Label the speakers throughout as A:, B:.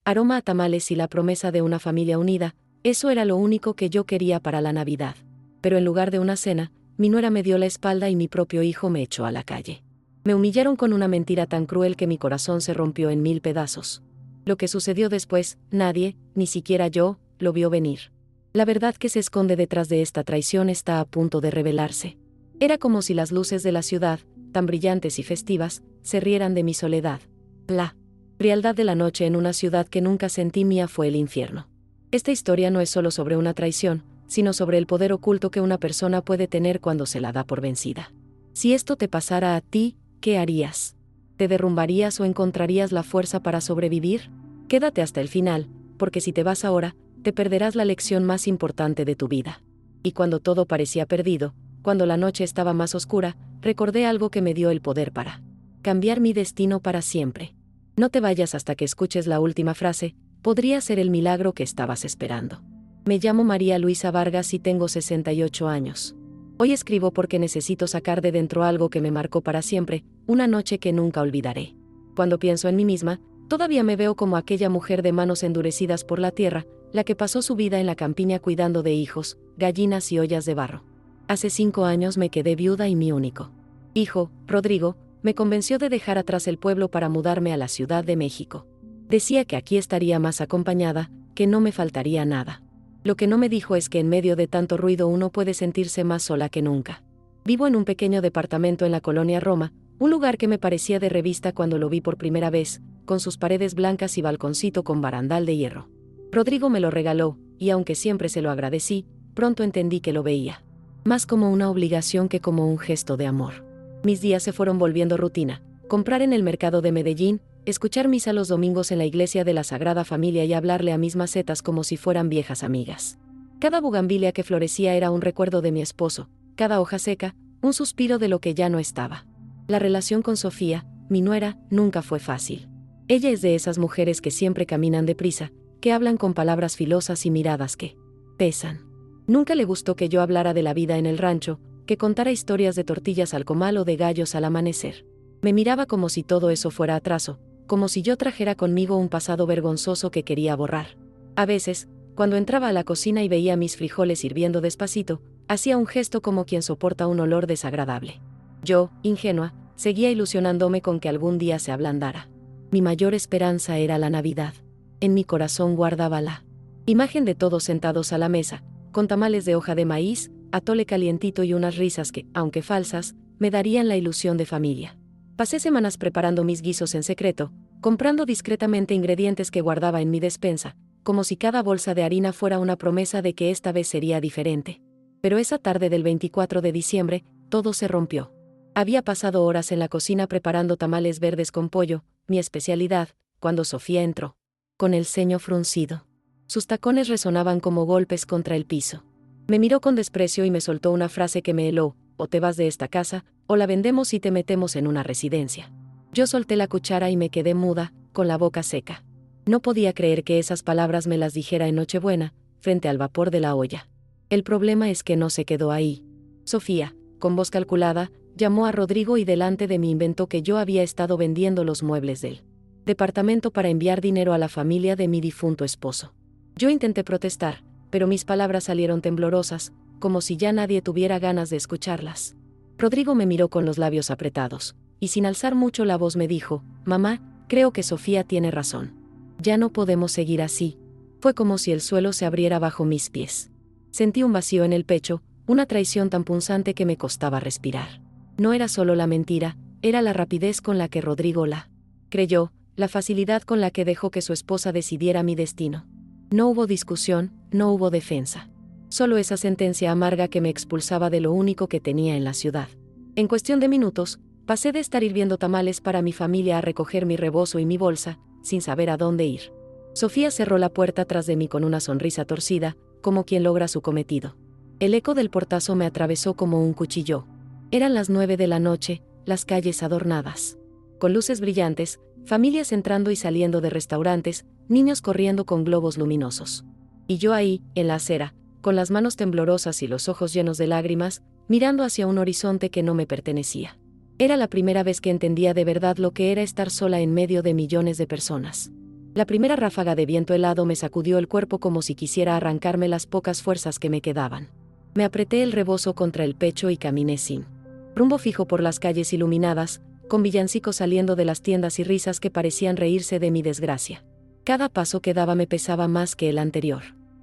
A: Aroma a tamales y la promesa de una familia unida, eso era lo único que yo quería para la Navidad. Pero en lugar de una cena, mi nuera me dio la espalda y mi propio hijo me echó a la calle. Me humillaron con una mentira tan cruel que mi corazón se rompió en 1000 pedazos. Lo que sucedió después, nadie, ni siquiera yo, lo vio venir. La verdad que se esconde detrás de esta traición está a punto de revelarse. Era como si las luces de la ciudad, tan brillantes y festivas, se rieran de mi soledad. La frialdad de la noche en una ciudad que nunca sentí mía fue el infierno. Esta historia no es solo sobre una traición, sino sobre el poder oculto que una persona puede tener cuando se la da por vencida. Si esto te pasara a ti, ¿qué harías? ¿Te derrumbarías o encontrarías la fuerza para sobrevivir? Quédate hasta el final, porque si te vas ahora, te perderás la lección más importante de tu vida. Y cuando todo parecía perdido, cuando la noche estaba más oscura, recordé algo que me dio el poder para cambiar mi destino para siempre. No te vayas hasta que escuches la última frase, podría ser el milagro que estabas esperando. Me llamo María Luisa Vargas y tengo 68 años. Hoy escribo porque necesito sacar de dentro algo que me marcó para siempre, una noche que nunca olvidaré. Cuando pienso en mí misma, todavía me veo como aquella mujer de manos endurecidas por la tierra, la que pasó su vida en la campiña cuidando de hijos, gallinas y ollas de barro. Hace 5 años me quedé viuda y mi único hijo, Rodrigo, me convenció de dejar atrás el pueblo para mudarme a la Ciudad de México. Decía que aquí estaría más acompañada, que no me faltaría nada. Lo que no me dijo es que en medio de tanto ruido uno puede sentirse más sola que nunca. Vivo en un pequeño departamento en la colonia Roma, un lugar que me parecía de revista cuando lo vi por primera vez, con sus paredes blancas y balconcito con barandal de hierro. Rodrigo me lo regaló, y aunque siempre se lo agradecí, pronto entendí que lo veía más como una obligación que como un gesto de amor. Mis días se fueron volviendo rutina: comprar en el mercado de Medellín, escuchar misa los domingos en la iglesia de la Sagrada Familia y hablarle a mis macetas como si fueran viejas amigas. Cada bugambilia que florecía era un recuerdo de mi esposo, cada hoja seca, un suspiro de lo que ya no estaba. La relación con Sofía, mi nuera, nunca fue fácil. Ella es de esas mujeres que siempre caminan deprisa, que hablan con palabras filosas y miradas que pesan. Nunca le gustó que yo hablara de la vida en el rancho, que contara historias de tortillas al comal o de gallos al amanecer. Me miraba como si todo eso fuera atraso, como si yo trajera conmigo un pasado vergonzoso que quería borrar. A veces, cuando entraba a la cocina y veía mis frijoles hirviendo despacito, hacía un gesto como quien soporta un olor desagradable. Yo, ingenua, seguía ilusionándome con que algún día se ablandara. Mi mayor esperanza era la Navidad. En mi corazón guardaba la imagen de todos sentados a la mesa, con tamales de hoja de maíz, atole calientito y unas risas que, aunque falsas, me darían la ilusión de familia. Pasé semanas preparando mis guisos en secreto, comprando discretamente ingredientes que guardaba en mi despensa, como si cada bolsa de harina fuera una promesa de que esta vez sería diferente. Pero esa tarde del 24 de diciembre, todo se rompió. Había pasado horas en la cocina preparando tamales verdes con pollo, mi especialidad, cuando Sofía entró, con el ceño fruncido. Sus tacones resonaban como golpes contra el piso. Me miró con desprecio y me soltó una frase que me heló: o te vas de esta casa, o la vendemos y te metemos en una residencia. Yo solté la cuchara y me quedé muda, con la boca seca. No podía creer que esas palabras me las dijera en Nochebuena, frente al vapor de la olla. El problema es que no se quedó ahí. Sofía, con voz calculada, llamó a Rodrigo y delante de mí inventó que yo había estado vendiendo los muebles del departamento para enviar dinero a la familia de mi difunto esposo. Yo intenté protestar, pero mis palabras salieron temblorosas, como si ya nadie tuviera ganas de escucharlas. Rodrigo me miró con los labios apretados, y sin alzar mucho la voz me dijo: mamá, creo que Sofía tiene razón. Ya no podemos seguir así. Fue como si el suelo se abriera bajo mis pies. Sentí un vacío en el pecho, una traición tan punzante que me costaba respirar. No era solo la mentira, era la rapidez con la que Rodrigo la creyó, la facilidad con la que dejó que su esposa decidiera mi destino. No hubo discusión, no hubo defensa. Solo esa sentencia amarga que me expulsaba de lo único que tenía en la ciudad. En cuestión de minutos, pasé de estar hirviendo tamales para mi familia a recoger mi rebozo y mi bolsa, sin saber a dónde ir. Sofía cerró la puerta tras de mí con una sonrisa torcida, como quien logra su cometido. El eco del portazo me atravesó como un cuchillo. Eran las 9 de la noche, las calles adornadas con luces brillantes, familias entrando y saliendo de restaurantes, niños corriendo con globos luminosos. Y yo ahí, en la acera, con las manos temblorosas y los ojos llenos de lágrimas, mirando hacia un horizonte que no me pertenecía. Era la primera vez que entendía de verdad lo que era estar sola en medio de millones de personas. La primera ráfaga de viento helado me sacudió el cuerpo como si quisiera arrancarme las pocas fuerzas que me quedaban. Me apreté el rebozo contra el pecho y caminé sin rumbo fijo por las calles iluminadas, con villancicos saliendo de las tiendas y risas que parecían reírse de mi desgracia. Cada paso que daba me pesaba más que el anterior.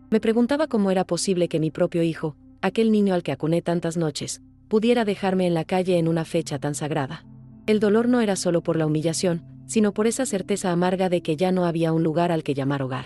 A: Me preguntaba cómo era posible que mi propio hijo, aquel niño al que acuné tantas noches, pudiera dejarme en la calle en una fecha tan sagrada. El dolor no era solo por la humillación, sino por esa certeza amarga de que ya no había un lugar al que llamar hogar.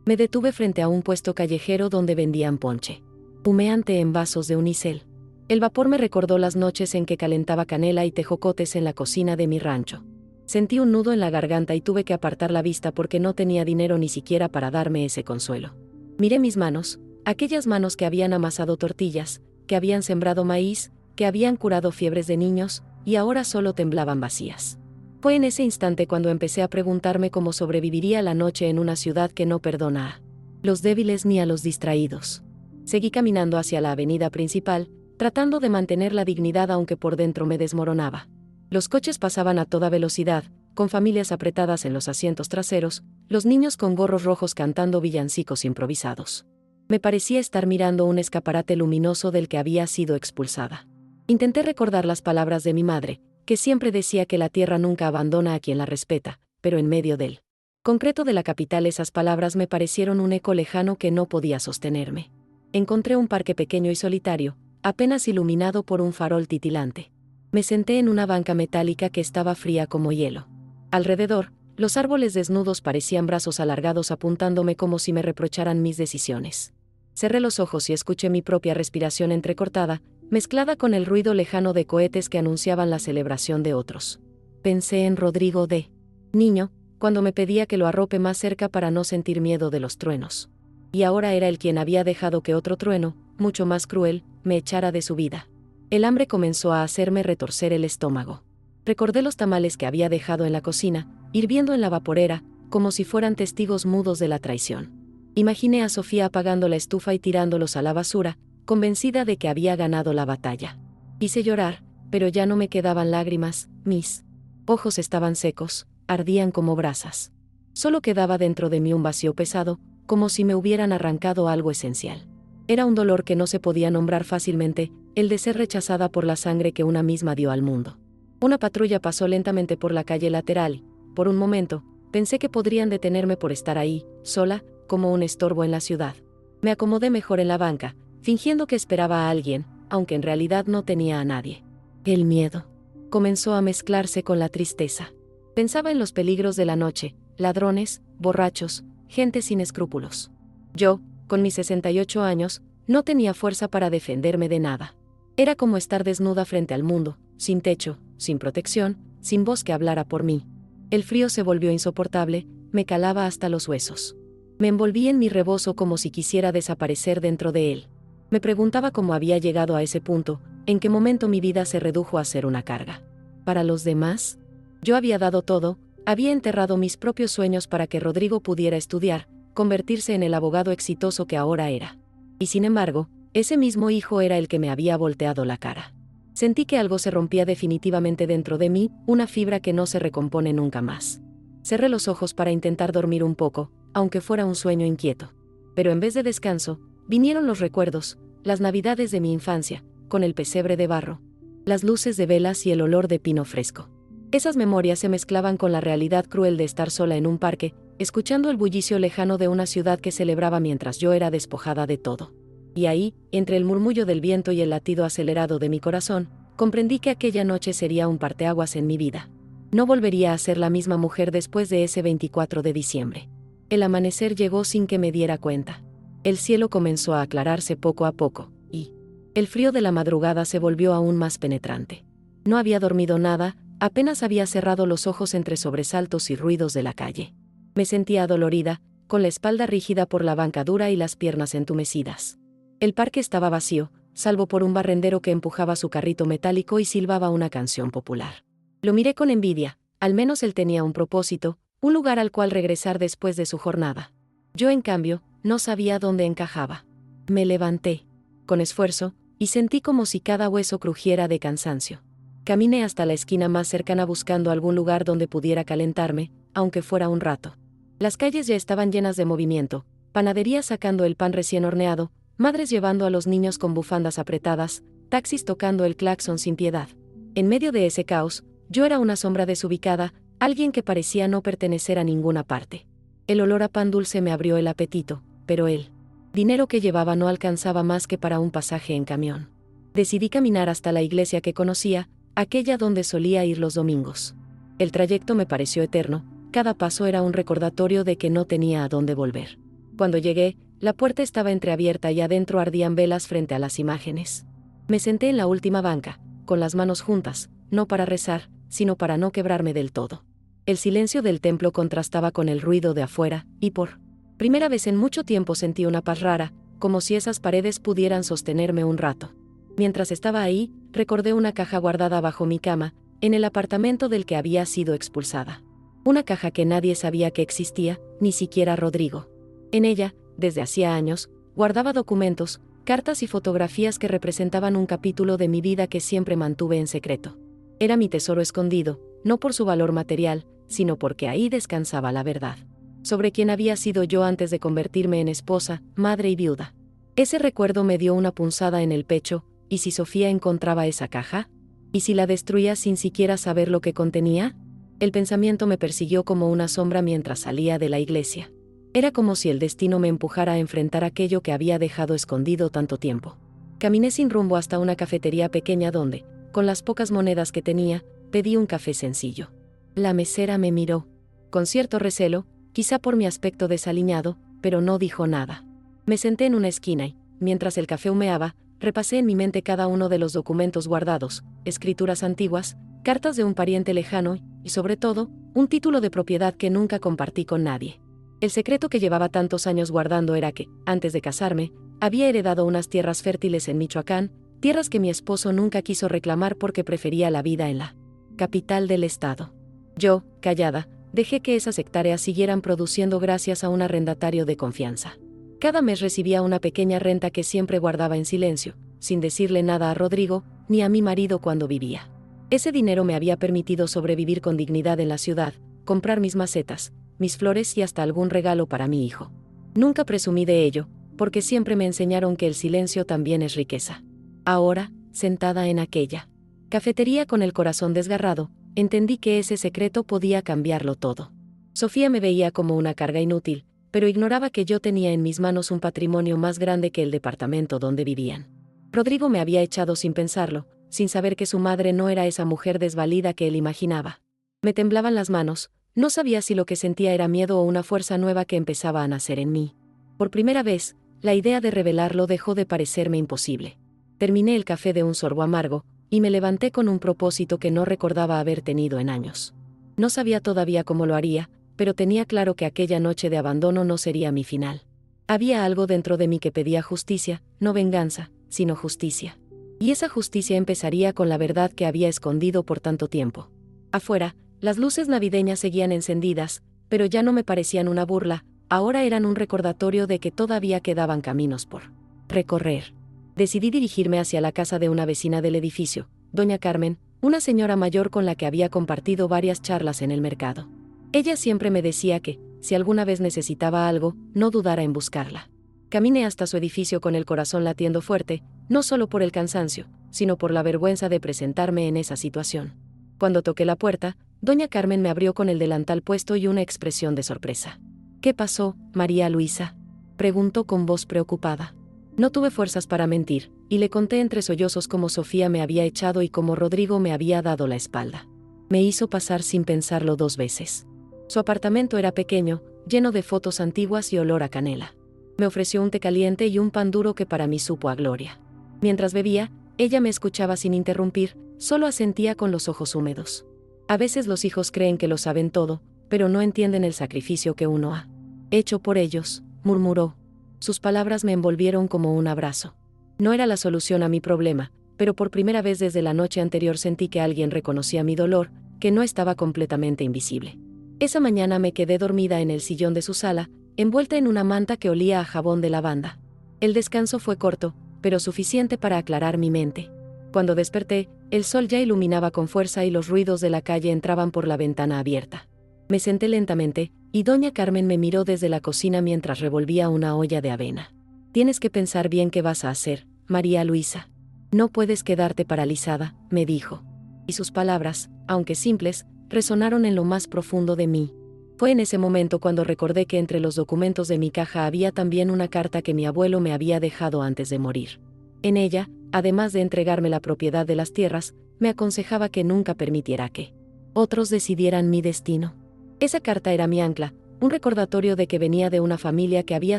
A: Me detuve frente a un puesto callejero donde vendían ponche humeante en vasos de unicel. El vapor me recordó las noches en que calentaba canela y tejocotes en la cocina de mi rancho. Sentí un nudo en la garganta y tuve que apartar la vista porque no tenía dinero ni siquiera para darme ese consuelo. Miré mis manos, aquellas manos que habían amasado tortillas, que habían sembrado maíz, que habían curado fiebres de niños, y ahora solo temblaban vacías. Fue en ese instante cuando empecé a preguntarme cómo sobreviviría la noche en una ciudad que no perdona a los débiles ni a los distraídos. Seguí caminando hacia la avenida principal, tratando de mantener la dignidad aunque por dentro me desmoronaba. Los coches pasaban a toda velocidad, con familias apretadas en los asientos traseros, los niños con gorros rojos cantando villancicos improvisados. Me parecía estar mirando un escaparate luminoso del que había sido expulsada. Intenté recordar las palabras de mi madre, que siempre decía que la tierra nunca abandona a quien la respeta, pero en medio del concreto de la capital esas palabras me parecieron un eco lejano que no podía sostenerme. Encontré un parque pequeño y solitario, apenas iluminado por un farol titilante. Me senté en una banca metálica que estaba fría como hielo. Alrededor, los árboles desnudos parecían brazos alargados apuntándome como si me reprocharan mis decisiones. Cerré los ojos y escuché mi propia respiración entrecortada, mezclada con el ruido lejano de cohetes que anunciaban la celebración de otros. Pensé en Rodrigo de niño, cuando me pedía que lo arrope más cerca para no sentir miedo de los truenos. Y ahora era él quien había dejado que otro trueno, mucho más cruel, me echara de su vida. El hambre comenzó a hacerme retorcer el estómago. Recordé los tamales que había dejado en la cocina, hirviendo en la vaporera, como si fueran testigos mudos de la traición. Imaginé a Sofía apagando la estufa y tirándolos a la basura, convencida de que había ganado la batalla. Hice llorar, pero ya no me quedaban lágrimas, mis ojos estaban secos, ardían como brasas. Solo quedaba dentro de mí un vacío pesado, como si me hubieran arrancado algo esencial. Era un dolor que no se podía nombrar fácilmente, el de ser rechazada por la sangre que una misma dio al mundo. Una patrulla pasó lentamente por la calle lateral y, por un momento, pensé que podrían detenerme por estar ahí, sola, como un estorbo en la ciudad. Me acomodé mejor en la banca, fingiendo que esperaba a alguien, aunque en realidad no tenía a nadie. El miedo comenzó a mezclarse con la tristeza. Pensaba en los peligros de la noche, ladrones, borrachos, gente sin escrúpulos. Yo, con mis 68 años, no tenía fuerza para defenderme de nada. Era como estar desnuda frente al mundo, sin techo, sin protección, sin voz que hablara por mí. El frío se volvió insoportable, me calaba hasta los huesos. Me envolví en mi rebozo como si quisiera desaparecer dentro de él. Me preguntaba cómo había llegado a ese punto, en qué momento mi vida se redujo a ser una carga. Para los demás, yo había dado todo, había enterrado mis propios sueños para que Rodrigo pudiera estudiar, convertirse en el abogado exitoso que ahora era. Y sin embargo, ese mismo hijo era el que me había volteado la cara. Sentí que algo se rompía definitivamente dentro de mí, una fibra que no se recompone nunca más. Cerré los ojos para intentar dormir un poco, aunque fuera un sueño inquieto. Pero en vez de descanso, vinieron los recuerdos, las navidades de mi infancia, con el pesebre de barro, las luces de velas y el olor de pino fresco. Esas memorias se mezclaban con la realidad cruel de estar sola en un parque, escuchando el bullicio lejano de una ciudad que celebraba mientras yo era despojada de todo. Y ahí, entre el murmullo del viento y el latido acelerado de mi corazón, comprendí que aquella noche sería un parteaguas en mi vida. No volvería a ser la misma mujer después de ese 24 de diciembre. El amanecer llegó sin que me diera cuenta. El cielo comenzó a aclararse poco a poco, y el frío de la madrugada se volvió aún más penetrante. No había dormido nada, apenas había cerrado los ojos entre sobresaltos y ruidos de la calle. Me sentía adolorida, con la espalda rígida por la banca dura y las piernas entumecidas. El parque estaba vacío, salvo por un barrendero que empujaba su carrito metálico y silbaba una canción popular. Lo miré con envidia, al menos él tenía un propósito, un lugar al cual regresar después de su jornada. Yo, en cambio, no sabía dónde encajaba. Me levanté, con esfuerzo, y sentí como si cada hueso crujiera de cansancio. Caminé hasta la esquina más cercana buscando algún lugar donde pudiera calentarme, aunque fuera un rato. Las calles ya estaban llenas de movimiento, panaderías sacando el pan recién horneado, madres llevando a los niños con bufandas apretadas, taxis tocando el claxon sin piedad. En medio de ese caos, yo era una sombra desubicada, alguien que parecía no pertenecer a ninguna parte. El olor a pan dulce me abrió el apetito, pero el dinero que llevaba no alcanzaba más que para un pasaje en camión. Decidí caminar hasta la iglesia que conocía, aquella donde solía ir los domingos. El trayecto me pareció eterno, cada paso era un recordatorio de que no tenía a dónde volver. Cuando llegué, la puerta estaba entreabierta y adentro ardían velas frente a las imágenes. Me senté en la última banca, con las manos juntas, no para rezar, sino para no quebrarme del todo. El silencio del templo contrastaba con el ruido de afuera, y por primera vez en mucho tiempo sentí una paz rara, como si esas paredes pudieran sostenerme un rato. Mientras estaba ahí, recordé una caja guardada bajo mi cama, en el apartamento del que había sido expulsada. Una caja que nadie sabía que existía, ni siquiera Rodrigo. En ella, desde hacía años, guardaba documentos, cartas y fotografías que representaban un capítulo de mi vida que siempre mantuve en secreto. Era mi tesoro escondido, no por su valor material, sino porque ahí descansaba la verdad. Sobre quién había sido yo antes de convertirme en esposa, madre y viuda. Ese recuerdo me dio una punzada en el pecho. ¿Y si Sofía encontraba esa caja? ¿Y si la destruía sin siquiera saber lo que contenía? El pensamiento me persiguió como una sombra mientras salía de la iglesia. Era como si el destino me empujara a enfrentar aquello que había dejado escondido tanto tiempo. Caminé sin rumbo hasta una cafetería pequeña donde, con las pocas monedas que tenía, pedí un café sencillo. La mesera me miró, con cierto recelo, quizá por mi aspecto desaliñado, pero no dijo nada. Me senté en una esquina y, mientras el café humeaba, repasé en mi mente cada uno de los documentos guardados, escrituras antiguas, cartas de un pariente lejano y, sobre todo, un título de propiedad que nunca compartí con nadie. El secreto que llevaba tantos años guardando era que, antes de casarme, había heredado unas tierras fértiles en Michoacán, tierras que mi esposo nunca quiso reclamar porque prefería la vida en la capital del estado. Yo, callada, dejé que esas hectáreas siguieran produciendo gracias a un arrendatario de confianza. Cada mes recibía una pequeña renta que siempre guardaba en silencio, sin decirle nada a Rodrigo, ni a mi marido cuando vivía. Ese dinero me había permitido sobrevivir con dignidad en la ciudad, comprar mis macetas, mis flores y hasta algún regalo para mi hijo. Nunca presumí de ello, porque siempre me enseñaron que el silencio también es riqueza. Ahora, sentada en aquella cafetería con el corazón desgarrado, entendí que ese secreto podía cambiarlo todo. Sofía me veía como una carga inútil, pero ignoraba que yo tenía en mis manos un patrimonio más grande que el departamento donde vivían. Rodrigo me había echado sin pensarlo, sin saber que su madre no era esa mujer desvalida que él imaginaba. Me temblaban las manos, no sabía si lo que sentía era miedo o una fuerza nueva que empezaba a nacer en mí. Por primera vez, la idea de revelarlo dejó de parecerme imposible. Terminé el café de un sorbo amargo, y me levanté con un propósito que no recordaba haber tenido en años. No sabía todavía cómo lo haría, pero tenía claro que aquella noche de abandono no sería mi final. Había algo dentro de mí que pedía justicia, no venganza, sino justicia. Y esa justicia empezaría con la verdad que había escondido por tanto tiempo. Afuera, las luces navideñas seguían encendidas, pero ya no me parecían una burla, ahora eran un recordatorio de que todavía quedaban caminos por recorrer. Decidí dirigirme hacia la casa de una vecina del edificio, doña Carmen, una señora mayor con la que había compartido varias charlas en el mercado. Ella siempre me decía que, si alguna vez necesitaba algo, no dudara en buscarla. Caminé hasta su edificio con el corazón latiendo fuerte, no solo por el cansancio, sino por la vergüenza de presentarme en esa situación. Cuando toqué la puerta, doña Carmen me abrió con el delantal puesto y una expresión de sorpresa. «¿Qué pasó, María Luisa?», preguntó con voz preocupada. No tuve fuerzas para mentir, y le conté entre sollozos cómo Sofía me había echado y cómo Rodrigo me había dado la espalda. Me hizo pasar sin pensarlo 2 veces. Su apartamento era pequeño, lleno de fotos antiguas y olor a canela. Me ofreció un té caliente y un pan duro que para mí supo a gloria. Mientras bebía, ella me escuchaba sin interrumpir, solo asentía con los ojos húmedos. A veces los hijos creen que lo saben todo, pero no entienden el sacrificio que uno ha hecho por ellos, murmuró. Sus palabras me envolvieron como un abrazo. No era la solución a mi problema, pero por primera vez desde la noche anterior sentí que alguien reconocía mi dolor, que no estaba completamente invisible. Esa mañana me quedé dormida en el sillón de su sala, envuelta en una manta que olía a jabón de lavanda. El descanso fue corto, pero suficiente para aclarar mi mente. Cuando desperté, el sol ya iluminaba con fuerza y los ruidos de la calle entraban por la ventana abierta. Me senté lentamente, y doña Carmen me miró desde la cocina mientras revolvía una olla de avena. Tienes que pensar bien qué vas a hacer, María Luisa. No puedes quedarte paralizada, me dijo. Y sus palabras, aunque simples, resonaron en lo más profundo de mí. Fue en ese momento cuando recordé que entre los documentos de mi caja había también una carta que mi abuelo me había dejado antes de morir. En ella, además de entregarme la propiedad de las tierras, me aconsejaba que nunca permitiera que otros decidieran mi destino. Esa carta era mi ancla, un recordatorio de que venía de una familia que había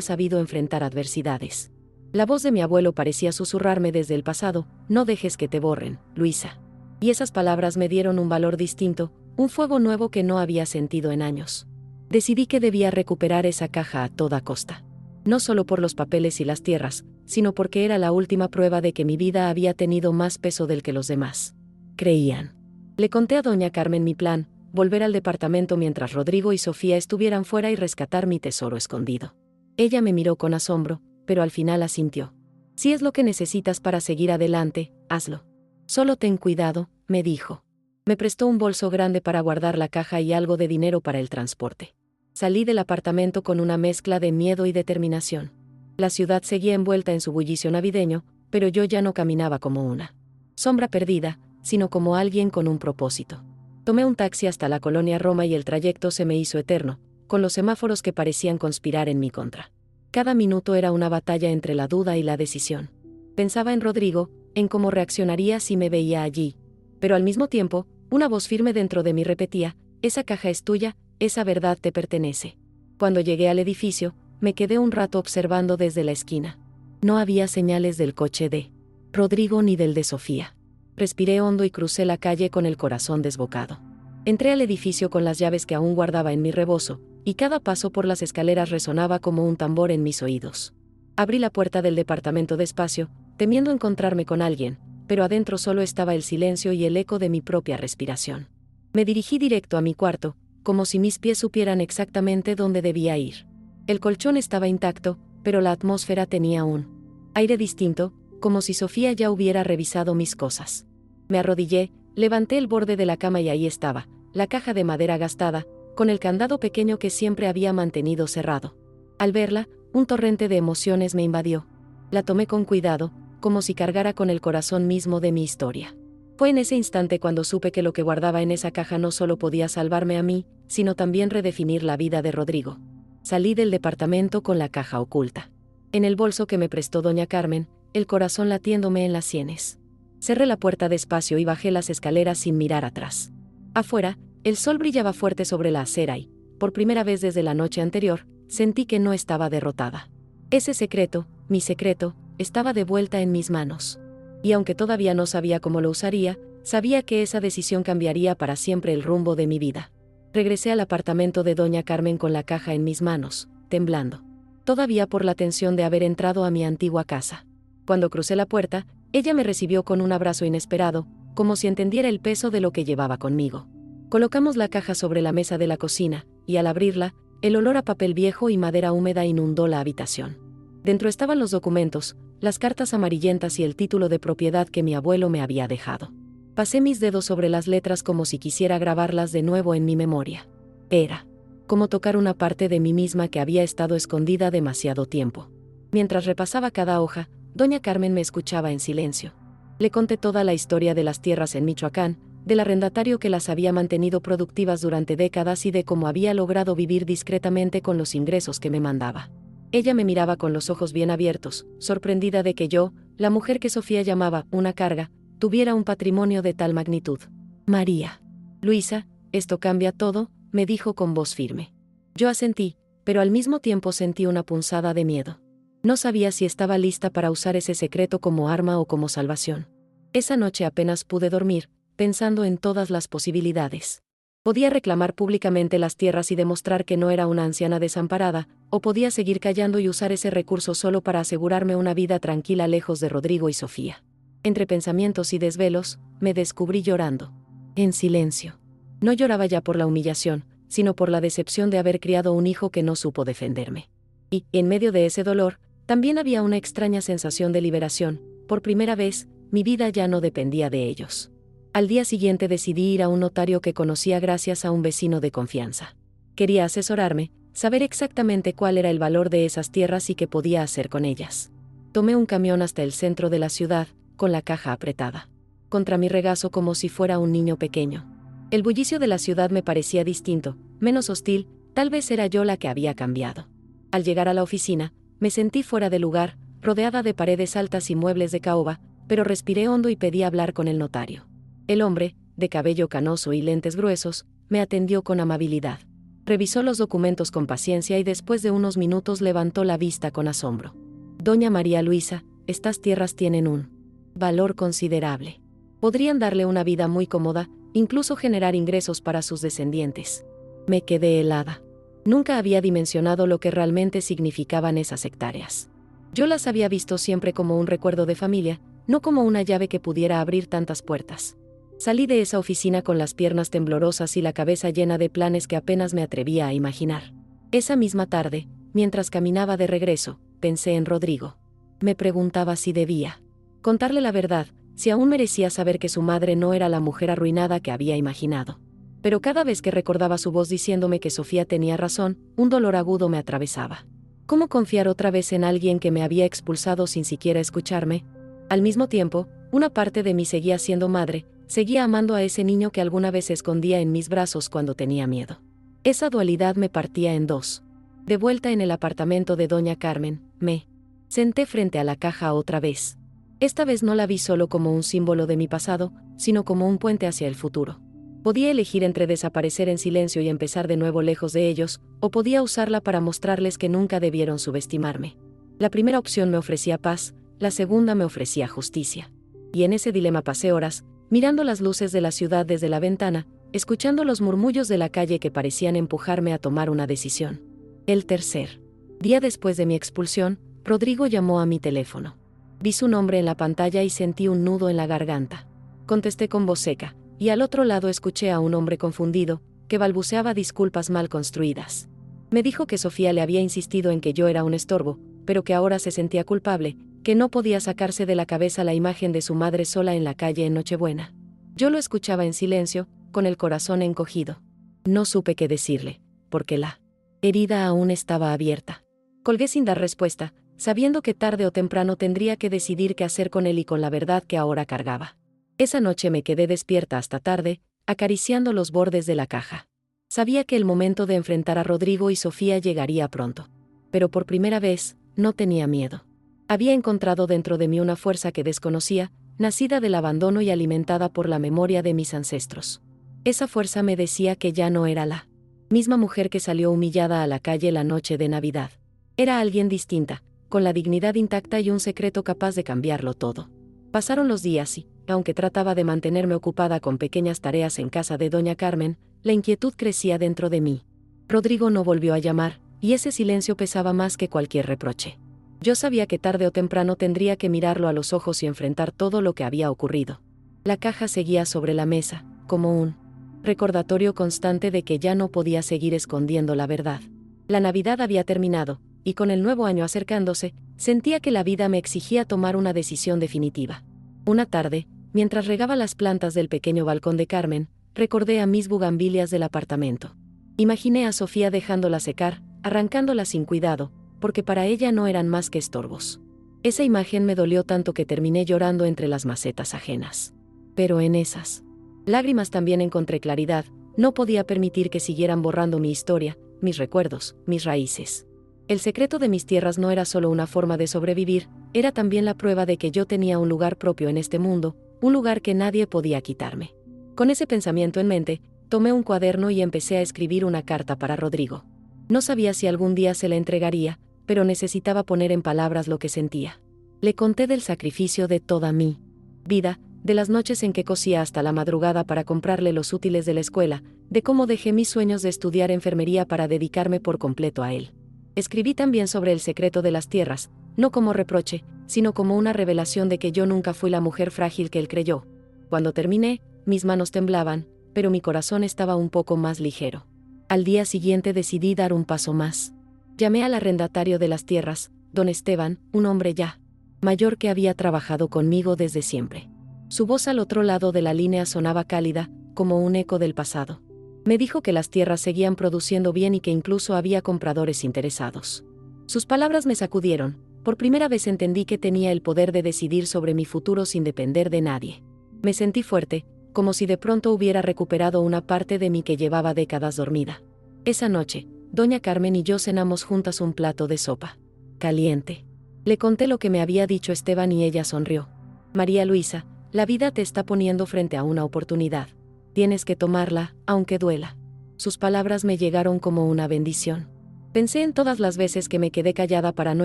A: sabido enfrentar adversidades. La voz de mi abuelo parecía susurrarme desde el pasado: no dejes que te borren, Luisa. Y esas palabras me dieron un valor distinto, un fuego nuevo que no había sentido en años. Decidí que debía recuperar esa caja a toda costa. No solo por los papeles y las tierras, sino porque era la última prueba de que mi vida había tenido más peso del que los demás creían. Le conté a doña Carmen mi plan: volver al departamento mientras Rodrigo y Sofía estuvieran fuera y rescatar mi tesoro escondido. Ella me miró con asombro, pero al final asintió. Si es lo que necesitas para seguir adelante, hazlo. Solo ten cuidado, me dijo. Me prestó un bolso grande para guardar la caja y algo de dinero para el transporte. Salí del apartamento con una mezcla de miedo y determinación. La ciudad seguía envuelta en su bullicio navideño, pero yo ya no caminaba como una sombra perdida, sino como alguien con un propósito. Tomé un taxi hasta la colonia Roma y el trayecto se me hizo eterno, con los semáforos que parecían conspirar en mi contra. Cada minuto era una batalla entre la duda y la decisión. Pensaba en Rodrigo, en cómo reaccionaría si me veía allí. Pero al mismo tiempo, una voz firme dentro de mí repetía: esa caja es tuya, esa verdad te pertenece. Cuando llegué al edificio, me quedé un rato observando desde la esquina. No había señales del coche de Rodrigo ni del de Sofía. Respiré hondo y crucé la calle con el corazón desbocado. Entré al edificio con las llaves que aún guardaba en mi rebozo, y cada paso por las escaleras resonaba como un tambor en mis oídos. Abrí la puerta del departamento despacio, temiendo encontrarme con alguien, pero adentro solo estaba el silencio y el eco de mi propia respiración. Me dirigí directo a mi cuarto, como si mis pies supieran exactamente dónde debía ir. El colchón estaba intacto, pero la atmósfera tenía un aire distinto, como si Sofía ya hubiera revisado mis cosas. Me arrodillé, levanté el borde de la cama y ahí estaba, la caja de madera gastada, con el candado pequeño que siempre había mantenido cerrado. Al verla, un torrente de emociones me invadió. La tomé con cuidado, como si cargara con el corazón mismo de mi historia. Fue en ese instante cuando supe que lo que guardaba en esa caja no solo podía salvarme a mí, sino también redefinir la vida de Rodrigo. Salí del departamento con la caja oculta en el bolso que me prestó doña Carmen, el corazón latiéndome en las sienes. Cerré la puerta despacio y bajé las escaleras sin mirar atrás. Afuera, el sol brillaba fuerte sobre la acera y, por primera vez desde la noche anterior, sentí que no estaba derrotada. Ese secreto, mi secreto, estaba de vuelta en mis manos. Y aunque todavía no sabía cómo lo usaría, sabía que esa decisión cambiaría para siempre el rumbo de mi vida. Regresé al apartamento de doña Carmen con la caja en mis manos, temblando. Todavía por la tensión de haber entrado a mi antigua casa. Cuando crucé la puerta, ella me recibió con un abrazo inesperado, como si entendiera el peso de lo que llevaba conmigo. Colocamos la caja sobre la mesa de la cocina, y al abrirla, el olor a papel viejo y madera húmeda inundó la habitación. Dentro estaban los documentos, las cartas amarillentas y el título de propiedad que mi abuelo me había dejado. Pasé mis dedos sobre las letras como si quisiera grabarlas de nuevo en mi memoria. Era como tocar una parte de mí misma que había estado escondida demasiado tiempo. Mientras repasaba cada hoja, doña Carmen me escuchaba en silencio. Le conté toda la historia de las tierras en Michoacán, del arrendatario que las había mantenido productivas durante décadas y de cómo había logrado vivir discretamente con los ingresos que me mandaba. Ella me miraba con los ojos bien abiertos, sorprendida de que yo, la mujer que Sofía llamaba una carga, tuviera un patrimonio de tal magnitud. María Luisa, esto cambia todo, me dijo con voz firme. Yo asentí, pero al mismo tiempo sentí una punzada de miedo. No sabía si estaba lista para usar ese secreto como arma o como salvación. Esa noche apenas pude dormir, pensando en todas las posibilidades. Podía reclamar públicamente las tierras y demostrar que no era una anciana desamparada, o podía seguir callando y usar ese recurso solo para asegurarme una vida tranquila lejos de Rodrigo y Sofía. Entre pensamientos y desvelos, me descubrí llorando. En silencio. No lloraba ya por la humillación, sino por la decepción de haber criado un hijo que no supo defenderme. Y, en medio de ese dolor, también había una extraña sensación de liberación. Por primera vez, mi vida ya no dependía de ellos. Al día siguiente decidí ir a un notario que conocía gracias a un vecino de confianza. Quería asesorarme, saber exactamente cuál era el valor de esas tierras y qué podía hacer con ellas. Tomé un camión hasta el centro de la ciudad, con la caja apretada contra mi regazo como si fuera un niño pequeño. El bullicio de la ciudad me parecía distinto, menos hostil, tal vez era yo la que había cambiado. Al llegar a la oficina, me sentí fuera de lugar, rodeada de paredes altas y muebles de caoba, pero respiré hondo y pedí hablar con el notario. El hombre, de cabello canoso y lentes gruesos, me atendió con amabilidad. Revisó los documentos con paciencia y después de unos minutos levantó la vista con asombro. Doña María Luisa, estas tierras tienen un valor considerable. Podrían darle una vida muy cómoda, incluso generar ingresos para sus descendientes. Me quedé helada. Nunca había dimensionado lo que realmente significaban esas hectáreas. Yo las había visto siempre como un recuerdo de familia, no como una llave que pudiera abrir tantas puertas. Salí de esa oficina con las piernas temblorosas y la cabeza llena de planes que apenas me atrevía a imaginar. Esa misma tarde, mientras caminaba de regreso, pensé en Rodrigo. Me preguntaba si debía contarle la verdad, si aún merecía saber que su madre no era la mujer arruinada que había imaginado. Pero cada vez que recordaba su voz diciéndome que Sofía tenía razón, un dolor agudo me atravesaba. ¿Cómo confiar otra vez en alguien que me había expulsado sin siquiera escucharme? Al mismo tiempo, una parte de mí seguía siendo madre, seguía amando a ese niño que alguna vez se escondía en mis brazos cuando tenía miedo. Esa dualidad me partía en dos. De vuelta en el apartamento de doña Carmen, me senté frente a la caja otra vez. Esta vez no la vi solo como un símbolo de mi pasado, sino como un puente hacia el futuro. Podía elegir entre desaparecer en silencio y empezar de nuevo lejos de ellos, o podía usarla para mostrarles que nunca debieron subestimarme. La primera opción me ofrecía paz, la segunda me ofrecía justicia. Y en ese dilema pasé horas, mirando las luces de la ciudad desde la ventana, escuchando los murmullos de la calle que parecían empujarme a tomar una decisión. El tercer día después de mi expulsión, Rodrigo llamó a mi teléfono. Vi su nombre en la pantalla y sentí un nudo en la garganta. Contesté con voz seca, y al otro lado escuché a un hombre confundido, que balbuceaba disculpas mal construidas. Me dijo que Sofía le había insistido en que yo era un estorbo, pero que ahora se sentía culpable, que no podía sacarse de la cabeza la imagen de su madre sola en la calle en Nochebuena. Yo lo escuchaba en silencio, con el corazón encogido. No supe qué decirle, porque la herida aún estaba abierta. Colgué sin dar respuesta, sabiendo que tarde o temprano tendría que decidir qué hacer con él y con la verdad que ahora cargaba. Esa noche me quedé despierta hasta tarde, acariciando los bordes de la caja. Sabía que el momento de enfrentar a Rodrigo y Sofía llegaría pronto. Pero por primera vez, no tenía miedo. Había encontrado dentro de mí una fuerza que desconocía, nacida del abandono y alimentada por la memoria de mis ancestros. Esa fuerza me decía que ya no era la misma mujer que salió humillada a la calle la noche de Navidad. Era alguien distinta, con la dignidad intacta y un secreto capaz de cambiarlo todo. Pasaron los días y, aunque trataba de mantenerme ocupada con pequeñas tareas en casa de doña Carmen, la inquietud crecía dentro de mí. Rodrigo no volvió a llamar, y ese silencio pesaba más que cualquier reproche. Yo sabía que tarde o temprano tendría que mirarlo a los ojos y enfrentar todo lo que había ocurrido. La caja seguía sobre la mesa, como un recordatorio constante de que ya no podía seguir escondiendo la verdad. La Navidad había terminado, y con el nuevo año acercándose, sentía que la vida me exigía tomar una decisión definitiva. Una tarde, mientras regaba las plantas del pequeño balcón de Carmen, recordé a mis bugambilias del apartamento. Imaginé a Sofía dejándolas secar, arrancándolas sin cuidado, porque para ella no eran más que estorbos. Esa imagen me dolió tanto que terminé llorando entre las macetas ajenas. Pero en esas lágrimas también encontré claridad, no podía permitir que siguieran borrando mi historia, mis recuerdos, mis raíces. El secreto de mis tierras no era solo una forma de sobrevivir, era también la prueba de que yo tenía un lugar propio en este mundo, un lugar que nadie podía quitarme. Con ese pensamiento en mente, tomé un cuaderno y empecé a escribir una carta para Rodrigo. No sabía si algún día se la entregaría, pero necesitaba poner en palabras lo que sentía. Le conté del sacrificio de toda mi vida, de las noches en que cosía hasta la madrugada para comprarle los útiles de la escuela, de cómo dejé mis sueños de estudiar enfermería para dedicarme por completo a él. Escribí también sobre el secreto de las tierras, no como reproche, sino como una revelación de que yo nunca fui la mujer frágil que él creyó. Cuando terminé, mis manos temblaban, pero mi corazón estaba un poco más ligero. Al día siguiente decidí dar un paso más. Llamé al arrendatario de las tierras, don Esteban, un hombre ya mayor que había trabajado conmigo desde siempre. Su voz al otro lado de la línea sonaba cálida, como un eco del pasado. Me dijo que las tierras seguían produciendo bien y que incluso había compradores interesados. Sus palabras me sacudieron. Por primera vez entendí que tenía el poder de decidir sobre mi futuro sin depender de nadie. Me sentí fuerte, como si de pronto hubiera recuperado una parte de mí que llevaba décadas dormida. Esa noche, doña Carmen y yo cenamos juntas un plato de sopa caliente. Le conté lo que me había dicho Esteban y ella sonrió. María Luisa, la vida te está poniendo frente a una oportunidad. Tienes que tomarla, aunque duela. Sus palabras me llegaron como una bendición. Pensé en todas las veces que me quedé callada para no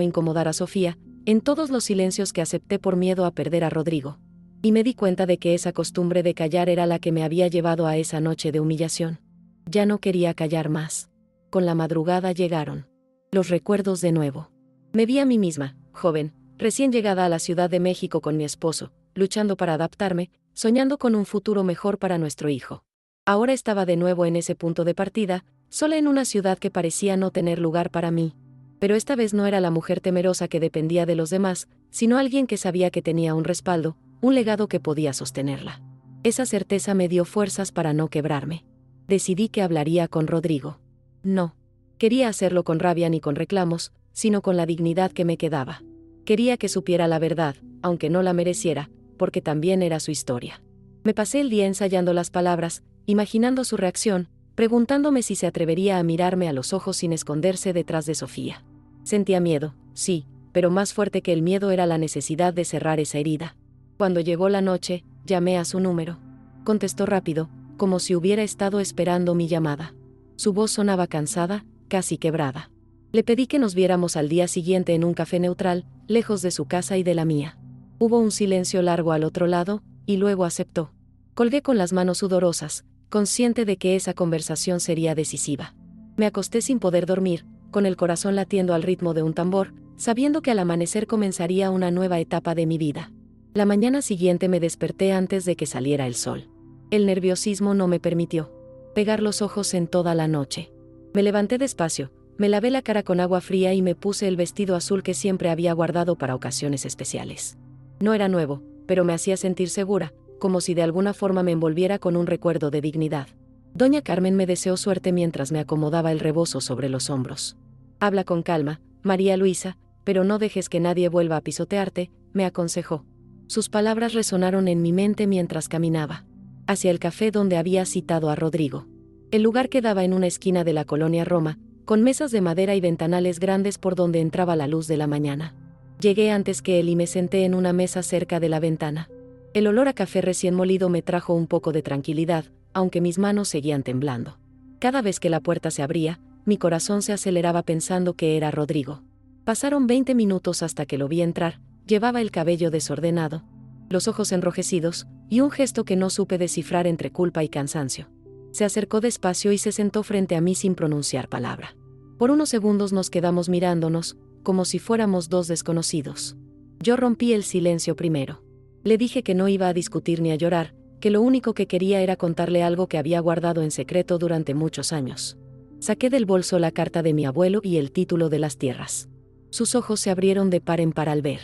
A: incomodar a Sofía, en todos los silencios que acepté por miedo a perder a Rodrigo. Y me di cuenta de que esa costumbre de callar era la que me había llevado a esa noche de humillación. Ya no quería callar más. Con la madrugada llegaron los recuerdos de nuevo. Me vi a mí misma, joven, recién llegada a la Ciudad de México con mi esposo, luchando para adaptarme, soñando con un futuro mejor para nuestro hijo. Ahora estaba de nuevo en ese punto de partida, sola en una ciudad que parecía no tener lugar para mí. Pero esta vez no era la mujer temerosa que dependía de los demás, sino alguien que sabía que tenía un respaldo, un legado que podía sostenerla. Esa certeza me dio fuerzas para no quebrarme. Decidí que hablaría con Rodrigo. No quería hacerlo con rabia ni con reclamos, sino con la dignidad que me quedaba. Quería que supiera la verdad, aunque no la mereciera, porque también era su historia. Me pasé el día ensayando las palabras, imaginando su reacción, preguntándome si se atrevería a mirarme a los ojos sin esconderse detrás de Sofía. Sentía miedo, sí, pero más fuerte que el miedo era la necesidad de cerrar esa herida. Cuando llegó la noche, llamé a su número. Contestó rápido, como si hubiera estado esperando mi llamada. Su voz sonaba cansada, casi quebrada. Le pedí que nos viéramos al día siguiente en un café neutral, lejos de su casa y de la mía. Hubo un silencio largo al otro lado, y luego aceptó. Colgué con las manos sudorosas, consciente de que esa conversación sería decisiva. Me acosté sin poder dormir, con el corazón latiendo al ritmo de un tambor, sabiendo que al amanecer comenzaría una nueva etapa de mi vida. La mañana siguiente me desperté antes de que saliera el sol. El nerviosismo no me permitió pegar los ojos en toda la noche. Me levanté despacio, me lavé la cara con agua fría y me puse el vestido azul que siempre había guardado para ocasiones especiales. No era nuevo, pero me hacía sentir segura, como si de alguna forma me envolviera con un recuerdo de dignidad. Doña Carmen me deseó suerte mientras me acomodaba el rebozo sobre los hombros. Habla con calma, María Luisa, pero no dejes que nadie vuelva a pisotearte, me aconsejó. Sus palabras resonaron en mi mente mientras caminaba hacia el café donde había citado a Rodrigo. El lugar quedaba en una esquina de la colonia Roma, con mesas de madera y ventanales grandes por donde entraba la luz de la mañana. Llegué antes que él y me senté en una mesa cerca de la ventana. El olor a café recién molido me trajo un poco de tranquilidad, aunque mis manos seguían temblando. Cada vez que la puerta se abría, mi corazón se aceleraba pensando que era Rodrigo. Pasaron 20 minutos hasta que lo vi entrar. Llevaba el cabello desordenado, los ojos enrojecidos, y un gesto que no supe descifrar entre culpa y cansancio. Se acercó despacio y se sentó frente a mí sin pronunciar palabra. Por unos segundos nos quedamos mirándonos, como si fuéramos dos desconocidos. Yo rompí el silencio primero. Le dije que no iba a discutir ni a llorar, que lo único que quería era contarle algo que había guardado en secreto durante muchos años. Saqué del bolso la carta de mi abuelo y el título de las tierras. Sus ojos se abrieron de par en par al ver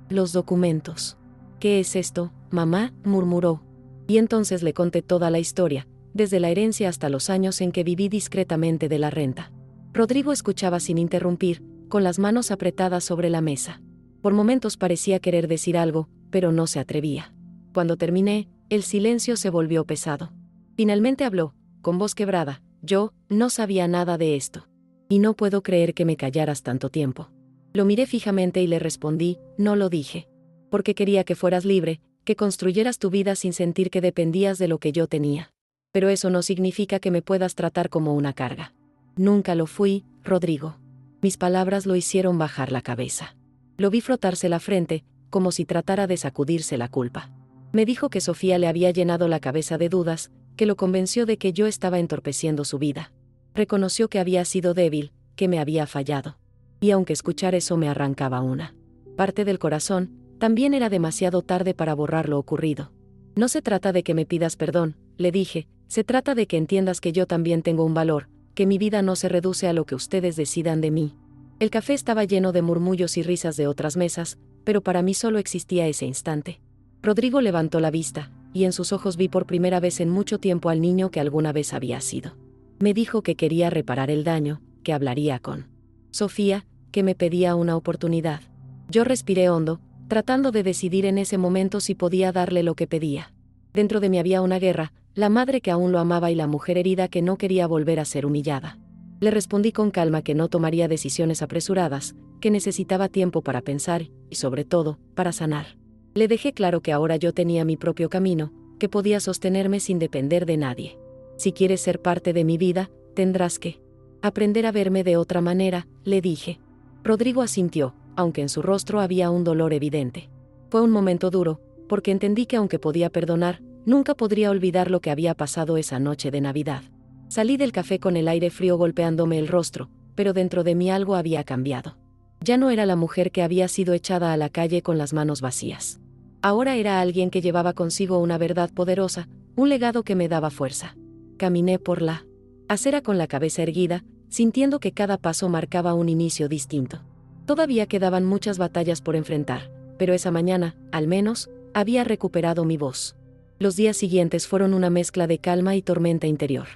A: los documentos. ¿Qué es esto, mamá?, murmuró. Y entonces le conté toda la historia, desde la herencia hasta los años en que viví discretamente de la renta. Rodrigo escuchaba sin interrumpir, con las manos apretadas sobre la mesa. Por momentos parecía querer decir algo, pero no se atrevía. Cuando terminé, el silencio se volvió pesado. Finalmente habló, con voz quebrada: yo no sabía nada de esto. Y no puedo creer que me callaras tanto tiempo. Lo miré fijamente y le respondí: no lo dije. Porque quería que fueras libre, que construyeras tu vida sin sentir que dependías de lo que yo tenía. Pero eso no significa que me puedas tratar como una carga. Nunca lo fui, Rodrigo. Mis palabras lo hicieron bajar la cabeza. Lo vi frotarse la frente, como si tratara de sacudirse la culpa. Me dijo que Sofía le había llenado la cabeza de dudas, que lo convenció de que yo estaba entorpeciendo su vida. Reconoció que había sido débil, que me había fallado. Y aunque escuchar eso me arrancaba una parte del corazón, también era demasiado tarde para borrar lo ocurrido. No se trata de que me pidas perdón, le dije, se trata de que entiendas que yo también tengo un valor, que mi vida no se reduce a lo que ustedes decidan de mí. El café estaba lleno de murmullos y risas de otras mesas, pero para mí solo existía ese instante. Rodrigo levantó la vista, y en sus ojos vi por primera vez en mucho tiempo al niño que alguna vez había sido. Me dijo que quería reparar el daño, que hablaría con Sofía, que me pedía una oportunidad. Yo respiré hondo, tratando de decidir en ese momento si podía darle lo que pedía. Dentro de mí había una guerra, la madre que aún lo amaba y la mujer herida que no quería volver a ser humillada. Le respondí con calma que no tomaría decisiones apresuradas, que necesitaba tiempo para pensar y, sobre todo, para sanar. Le dejé claro que ahora yo tenía mi propio camino, que podía sostenerme sin depender de nadie. Si quieres ser parte de mi vida, tendrás que aprender a verme de otra manera, le dije. Rodrigo asintió, aunque en su rostro había un dolor evidente. Fue un momento duro, porque entendí que aunque podía perdonar, nunca podría olvidar lo que había pasado esa noche de Navidad. Salí del café con el aire frío golpeándome el rostro, pero dentro de mí algo había cambiado. Ya no era la mujer que había sido echada a la calle con las manos vacías. Ahora era alguien que llevaba consigo una verdad poderosa, un legado que me daba fuerza. Caminé por la acera con la cabeza erguida, sintiendo que cada paso marcaba un inicio distinto. Todavía quedaban muchas batallas por enfrentar, pero esa mañana, al menos, había recuperado mi voz. Los días siguientes fueron una mezcla de calma y tormenta interior.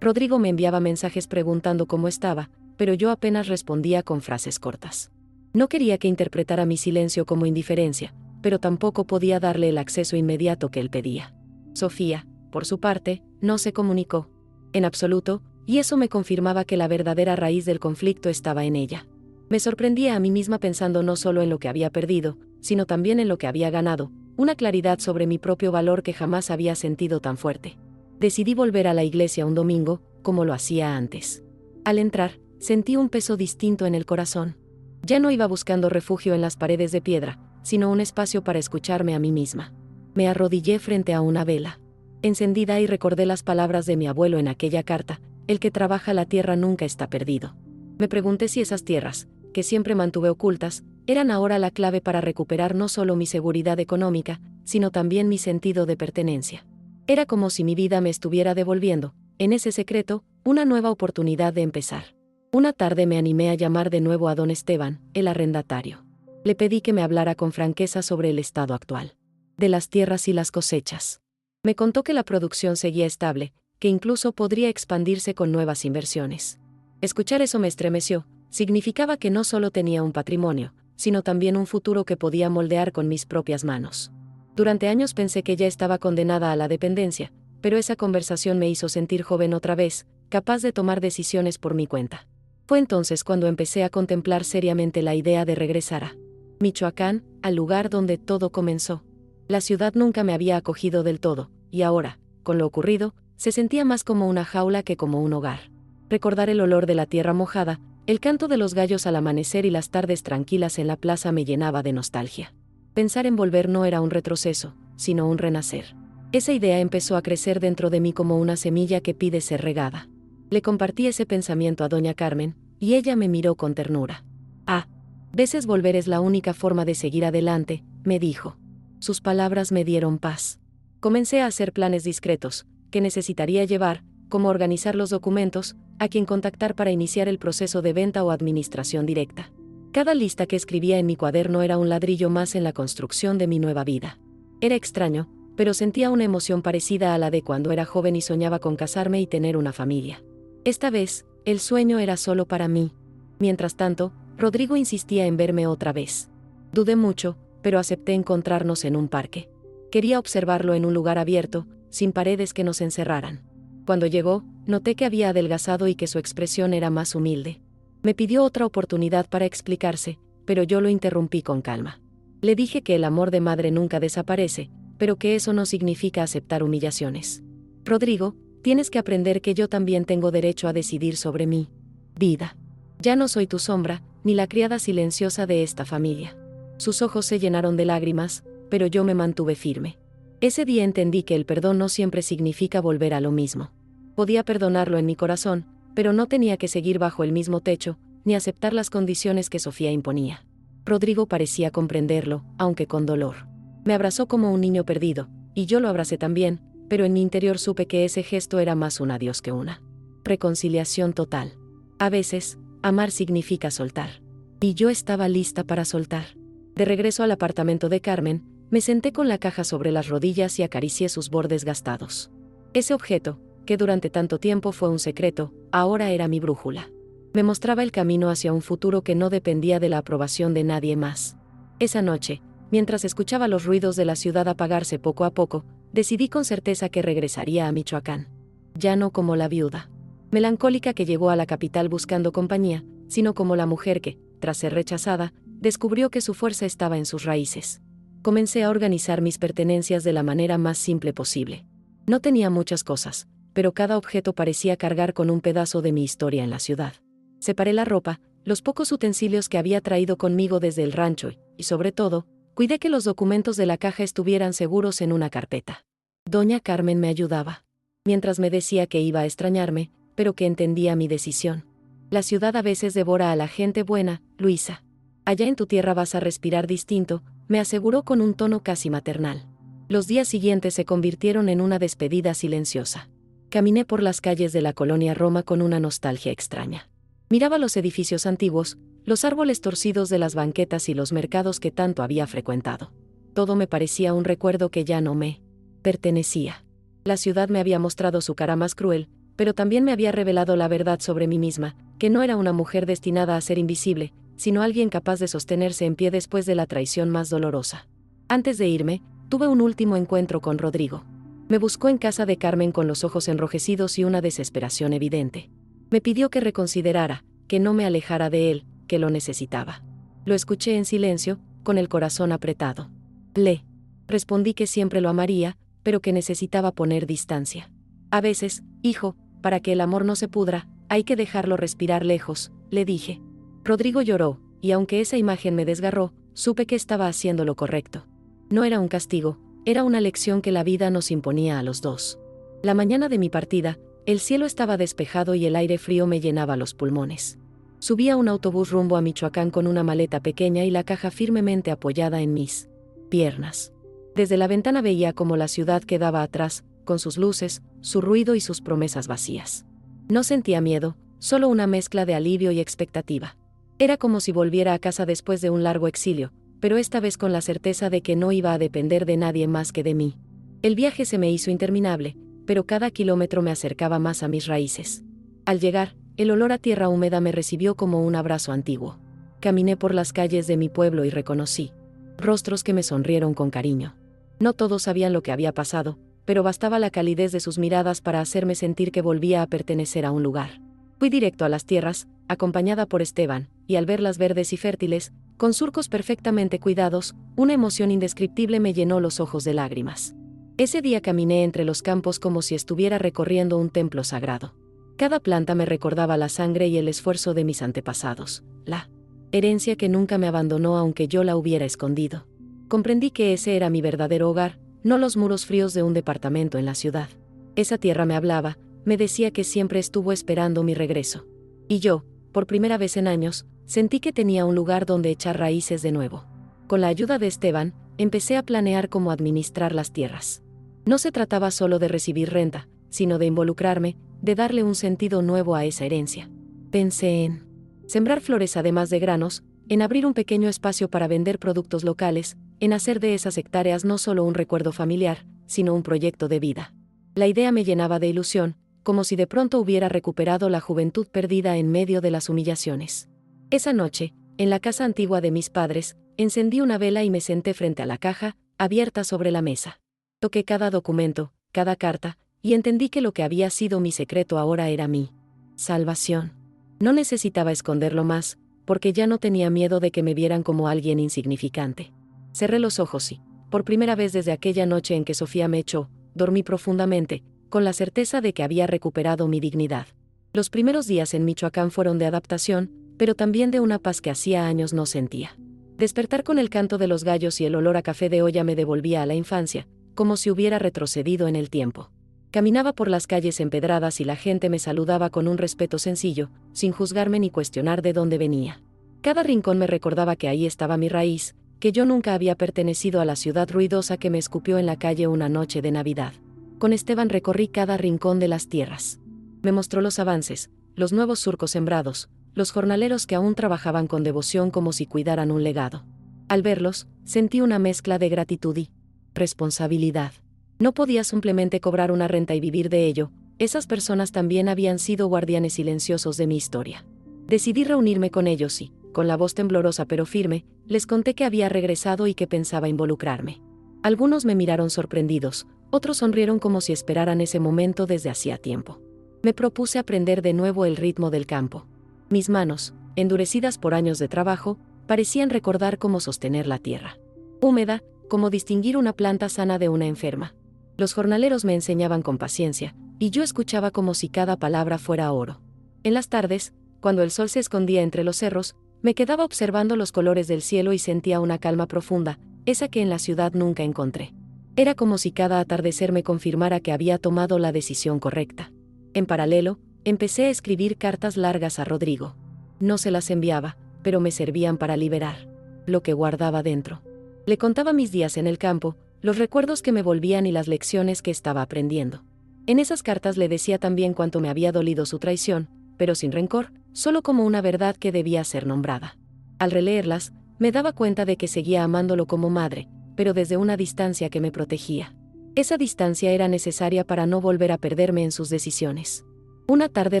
A: Rodrigo me enviaba mensajes preguntando cómo estaba, pero yo apenas respondía con frases cortas. No quería que interpretara mi silencio como indiferencia, pero tampoco podía darle el acceso inmediato que él pedía. Sofía, por su parte, no se comunicó. En absoluto, y eso me confirmaba que la verdadera raíz del conflicto estaba en ella. Me sorprendía a mí misma pensando no solo en lo que había perdido, sino también en lo que había ganado, una claridad sobre mi propio valor que jamás había sentido tan fuerte. Decidí volver a la iglesia un domingo, como lo hacía antes. Al entrar, sentí un peso distinto en el corazón. Ya no iba buscando refugio en las paredes de piedra, sino un espacio para escucharme a mí misma. Me arrodillé frente a una vela encendida y recordé las palabras de mi abuelo en aquella carta: el que trabaja la tierra nunca está perdido. Me pregunté si esas tierras, que siempre mantuve ocultas, eran ahora la clave para recuperar no solo mi seguridad económica, sino también mi sentido de pertenencia. Era como si mi vida me estuviera devolviendo, en ese secreto, una nueva oportunidad de empezar. Una tarde me animé a llamar de nuevo a don Esteban, el arrendatario. Le pedí que me hablara con franqueza sobre el estado actual de las tierras y las cosechas. Me contó que la producción seguía estable, que incluso podría expandirse con nuevas inversiones. Escuchar eso me estremeció. Significaba que no solo tenía un patrimonio, sino también un futuro que podía moldear con mis propias manos. Durante años pensé que ya estaba condenada a la dependencia, pero esa conversación me hizo sentir joven otra vez, capaz de tomar decisiones por mi cuenta. Fue entonces cuando empecé a contemplar seriamente la idea de regresar a Michoacán, al lugar donde todo comenzó. La ciudad nunca me había acogido del todo, y ahora, con lo ocurrido, se sentía más como una jaula que como un hogar. Recordar el olor de la tierra mojada, el canto de los gallos al amanecer y las tardes tranquilas en la plaza me llenaba de nostalgia. Pensar en volver no era un retroceso, sino un renacer. Esa idea empezó a crecer dentro de mí como una semilla que pide ser regada. Le compartí ese pensamiento a doña Carmen, y ella me miró con ternura. A veces volver es la única forma de seguir adelante, me dijo. Sus palabras me dieron paz. Comencé a hacer planes discretos, que necesitaría llevar, como organizar los documentos, a quién contactar para iniciar el proceso de venta o administración directa. Cada lista que escribía en mi cuaderno era un ladrillo más en la construcción de mi nueva vida. Era extraño, pero sentía una emoción parecida a la de cuando era joven y soñaba con casarme y tener una familia. Esta vez, el sueño era solo para mí. Mientras tanto, Rodrigo insistía en verme otra vez. Dudé mucho, pero acepté encontrarnos en un parque. Quería observarlo en un lugar abierto, sin paredes que nos encerraran. Cuando llegó, noté que había adelgazado y que su expresión era más humilde. Me pidió otra oportunidad para explicarse, pero yo lo interrumpí con calma. Le dije que el amor de madre nunca desaparece, pero que eso no significa aceptar humillaciones. Rodrigo, tienes que aprender que yo también tengo derecho a decidir sobre mi vida. Ya no soy tu sombra, ni la criada silenciosa de esta familia. Sus ojos se llenaron de lágrimas, pero yo me mantuve firme. Ese día entendí que el perdón no siempre significa volver a lo mismo. Podía perdonarlo en mi corazón, pero no tenía que seguir bajo el mismo techo, ni aceptar las condiciones que Sofía imponía. Rodrigo parecía comprenderlo, aunque con dolor. Me abrazó como un niño perdido, y yo lo abracé también, pero en mi interior supe que ese gesto era más un adiós que una reconciliación total. A veces, amar significa soltar. Y yo estaba lista para soltar. De regreso al apartamento de Carmen, me senté con la caja sobre las rodillas y acaricié sus bordes gastados. Ese objeto, que durante tanto tiempo fue un secreto, ahora era mi brújula. Me mostraba el camino hacia un futuro que no dependía de la aprobación de nadie más. Esa noche, mientras escuchaba los ruidos de la ciudad apagarse poco a poco, decidí con certeza que regresaría a Michoacán. Ya no como la viuda melancólica que llegó a la capital buscando compañía, sino como la mujer que, tras ser rechazada, descubrió que su fuerza estaba en sus raíces. Comencé a organizar mis pertenencias de la manera más simple posible. No tenía muchas cosas, pero cada objeto parecía cargar con un pedazo de mi historia en la ciudad. Separé la ropa, los pocos utensilios que había traído conmigo desde el rancho y, sobre todo, cuidé que los documentos de la caja estuvieran seguros en una carpeta. Doña Carmen me ayudaba, mientras me decía que iba a extrañarme, pero que entendía mi decisión. La ciudad a veces devora a la gente buena, Luisa. Allá en tu tierra vas a respirar distinto, me aseguró con un tono casi maternal. Los días siguientes se convirtieron en una despedida silenciosa. Caminé por las calles de la colonia Roma con una nostalgia extraña. Miraba los edificios antiguos, los árboles torcidos de las banquetas y los mercados que tanto había frecuentado. Todo me parecía un recuerdo que ya no me pertenecía. La ciudad me había mostrado su cara más cruel, pero también me había revelado la verdad sobre mí misma, que no era una mujer destinada a ser invisible, sino alguien capaz de sostenerse en pie después de la traición más dolorosa. Antes de irme, tuve un último encuentro con Rodrigo. Me buscó en casa de Carmen con los ojos enrojecidos y una desesperación evidente. Me pidió que reconsiderara, que no me alejara de él, que lo necesitaba. Lo escuché en silencio, con el corazón apretado. Le respondí que siempre lo amaría, pero que necesitaba poner distancia. A veces, hijo, para que el amor no se pudra, hay que dejarlo respirar lejos, le dije. Rodrigo lloró, y aunque esa imagen me desgarró, supe que estaba haciendo lo correcto. No era un castigo, era una lección que la vida nos imponía a los dos. La mañana de mi partida, el cielo estaba despejado y el aire frío me llenaba los pulmones. Subí a un autobús rumbo a Michoacán con una maleta pequeña y la caja firmemente apoyada en mis piernas. Desde la ventana veía cómo la ciudad quedaba atrás, con sus luces, su ruido y sus promesas vacías. No sentía miedo, solo una mezcla de alivio y expectativa. Era como si volviera a casa después de un largo exilio, pero esta vez con la certeza de que no iba a depender de nadie más que de mí. El viaje se me hizo interminable, pero cada kilómetro me acercaba más a mis raíces. Al llegar, el olor a tierra húmeda me recibió como un abrazo antiguo. Caminé por las calles de mi pueblo y reconocí rostros que me sonrieron con cariño. No todos sabían lo que había pasado, pero bastaba la calidez de sus miradas para hacerme sentir que volvía a pertenecer a un lugar. Fui directo a las tierras, acompañada por Esteban, y al verlas verdes y fértiles, con surcos perfectamente cuidados, una emoción indescriptible me llenó los ojos de lágrimas. Ese día caminé entre los campos como si estuviera recorriendo un templo sagrado. Cada planta me recordaba la sangre y el esfuerzo de mis antepasados, la herencia que nunca me abandonó aunque yo la hubiera escondido. Comprendí que ese era mi verdadero hogar, no los muros fríos de un departamento en la ciudad. Esa tierra me hablaba, me decía que siempre estuvo esperando mi regreso. Y yo, por primera vez en años, sentí que tenía un lugar donde echar raíces de nuevo. Con la ayuda de Esteban, empecé a planear cómo administrar las tierras. No se trataba solo de recibir renta, sino de involucrarme, de darle un sentido nuevo a esa herencia. Pensé en sembrar flores además de granos, en abrir un pequeño espacio para vender productos locales, en hacer de esas hectáreas no solo un recuerdo familiar, sino un proyecto de vida. La idea me llenaba de ilusión, como si de pronto hubiera recuperado la juventud perdida en medio de las humillaciones. Esa noche, en la casa antigua de mis padres, encendí una vela y me senté frente a la caja, abierta sobre la mesa. Toqué cada documento, cada carta, y entendí que lo que había sido mi secreto ahora era mi salvación. No necesitaba esconderlo más, porque ya no tenía miedo de que me vieran como alguien insignificante. Cerré los ojos y, por primera vez desde aquella noche en que Sofía me echó, dormí profundamente, con la certeza de que había recuperado mi dignidad. Los primeros días en Michoacán fueron de adaptación, pero también de una paz que hacía años no sentía. Despertar con el canto de los gallos y el olor a café de olla me devolvía a la infancia, como si hubiera retrocedido en el tiempo. Caminaba por las calles empedradas y la gente me saludaba con un respeto sencillo, sin juzgarme ni cuestionar de dónde venía. Cada rincón me recordaba que ahí estaba mi raíz, que yo nunca había pertenecido a la ciudad ruidosa que me escupió en la calle una noche de Navidad. Con Esteban recorrí cada rincón de las tierras. Me mostró los avances, los nuevos surcos sembrados, los jornaleros que aún trabajaban con devoción como si cuidaran un legado. Al verlos, sentí una mezcla de gratitud y responsabilidad. No podía simplemente cobrar una renta y vivir de ello, Esas personas también habían sido guardianes silenciosos de mi historia. Decidí reunirme con ellos y, con la voz temblorosa pero firme, les conté que había regresado y que pensaba involucrarme. Algunos me miraron sorprendidos, otros sonrieron como si esperaran ese momento desde hacía tiempo. Me propuse aprender de nuevo el ritmo del campo. Mis manos, endurecidas por años de trabajo, parecían recordar cómo sostener la tierra. Húmeda, como distinguir una planta sana de una enferma. Los jornaleros me enseñaban con paciencia, y yo escuchaba como si cada palabra fuera oro. En las tardes, cuando el sol se escondía entre los cerros, me quedaba observando los colores del cielo y sentía una calma profunda, esa que en la ciudad nunca encontré. Era como si cada atardecer me confirmara que había tomado la decisión correcta. En paralelo, empecé a escribir cartas largas a Rodrigo. No se las enviaba, pero me servían para liberar lo que guardaba dentro. Le contaba mis días en el campo, los recuerdos que me volvían y las lecciones que estaba aprendiendo. En esas cartas le decía también cuánto me había dolido su traición, pero sin rencor, solo como una verdad que debía ser nombrada. Al releerlas, me daba cuenta de que seguía amándolo como madre, pero desde una distancia que me protegía. Esa distancia era necesaria para no volver a perderme en sus decisiones. Una tarde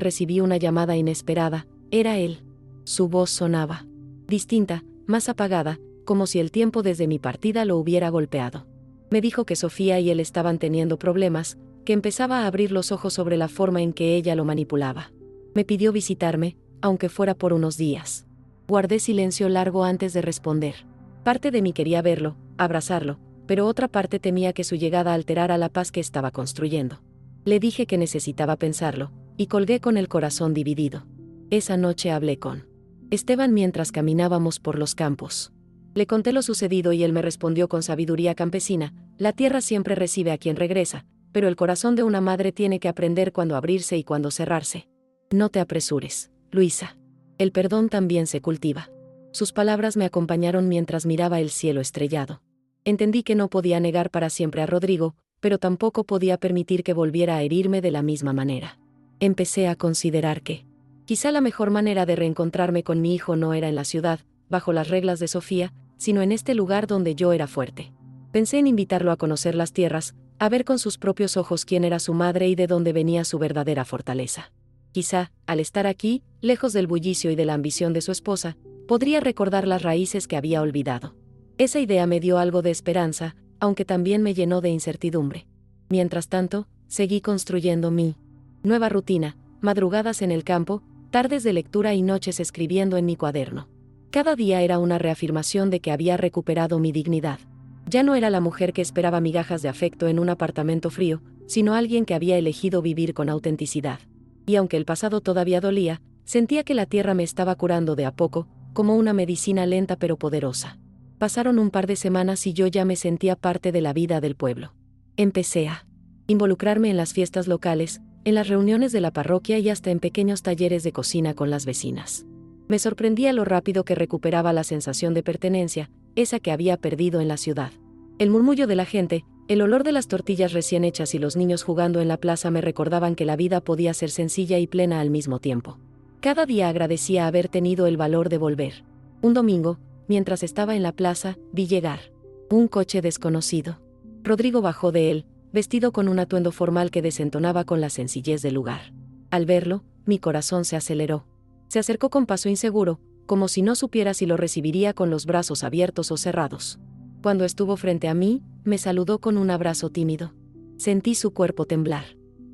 A: recibí una llamada inesperada, era él. Su voz sonaba distinta, más apagada, como si el tiempo desde mi partida lo hubiera golpeado. Me dijo que Sofía y él estaban teniendo problemas, que empezaba a abrir los ojos sobre la forma en que ella lo manipulaba. Me pidió visitarme, aunque fuera por unos días. Guardé silencio largo antes de responder. Parte de mí quería verlo, abrazarlo, pero otra parte temía que su llegada alterara la paz que estaba construyendo. Le dije que necesitaba pensarlo, y colgué con el corazón dividido. Esa noche hablé con Esteban mientras caminábamos por los campos. Le conté lo sucedido y él me respondió con sabiduría campesina: la tierra siempre recibe a quien regresa, pero el corazón de una madre tiene que aprender cuándo abrirse y cuándo cerrarse. No te apresures, Luisa. El perdón también se cultiva. Sus palabras me acompañaron mientras miraba el cielo estrellado. Entendí que no podía negar para siempre a Rodrigo, pero tampoco podía permitir que volviera a herirme de la misma manera. Empecé a considerar que quizá la mejor manera de reencontrarme con mi hijo no era en la ciudad, bajo las reglas de Sofía, sino en este lugar donde yo era fuerte. Pensé en invitarlo a conocer las tierras, a ver con sus propios ojos quién era su madre y de dónde venía su verdadera fortaleza. Quizá, al estar aquí, lejos del bullicio y de la ambición de su esposa, podría recordar las raíces que había olvidado. Esa idea me dio algo de esperanza, aunque también me llenó de incertidumbre. Mientras tanto, seguí construyendo mi nueva rutina, madrugadas en el campo, tardes de lectura y noches escribiendo en mi cuaderno. Cada día era una reafirmación de que había recuperado mi dignidad. Ya no era la mujer que esperaba migajas de afecto en un apartamento frío, sino alguien que había elegido vivir con autenticidad. Y aunque el pasado todavía dolía, sentía que la tierra me estaba curando de a poco, como una medicina lenta pero poderosa. Pasaron un par de semanas y yo ya me sentía parte de la vida del pueblo. Empecé a involucrarme en las fiestas locales, en las reuniones de la parroquia y hasta en pequeños talleres de cocina con las vecinas. Me sorprendía lo rápido que recuperaba la sensación de pertenencia, esa que había perdido en la ciudad. El murmullo de la gente, el olor de las tortillas recién hechas y los niños jugando en la plaza me recordaban que la vida podía ser sencilla y plena al mismo tiempo. Cada día agradecía haber tenido el valor de volver. Un domingo, mientras estaba en la plaza, vi llegar un coche desconocido. Rodrigo bajó de él, vestido con un atuendo formal que desentonaba con la sencillez del lugar. Al verlo, mi corazón se aceleró. Se acercó con paso inseguro, como si no supiera si lo recibiría con los brazos abiertos o cerrados. Cuando estuvo frente a mí, me saludó con un abrazo tímido. Sentí su cuerpo temblar.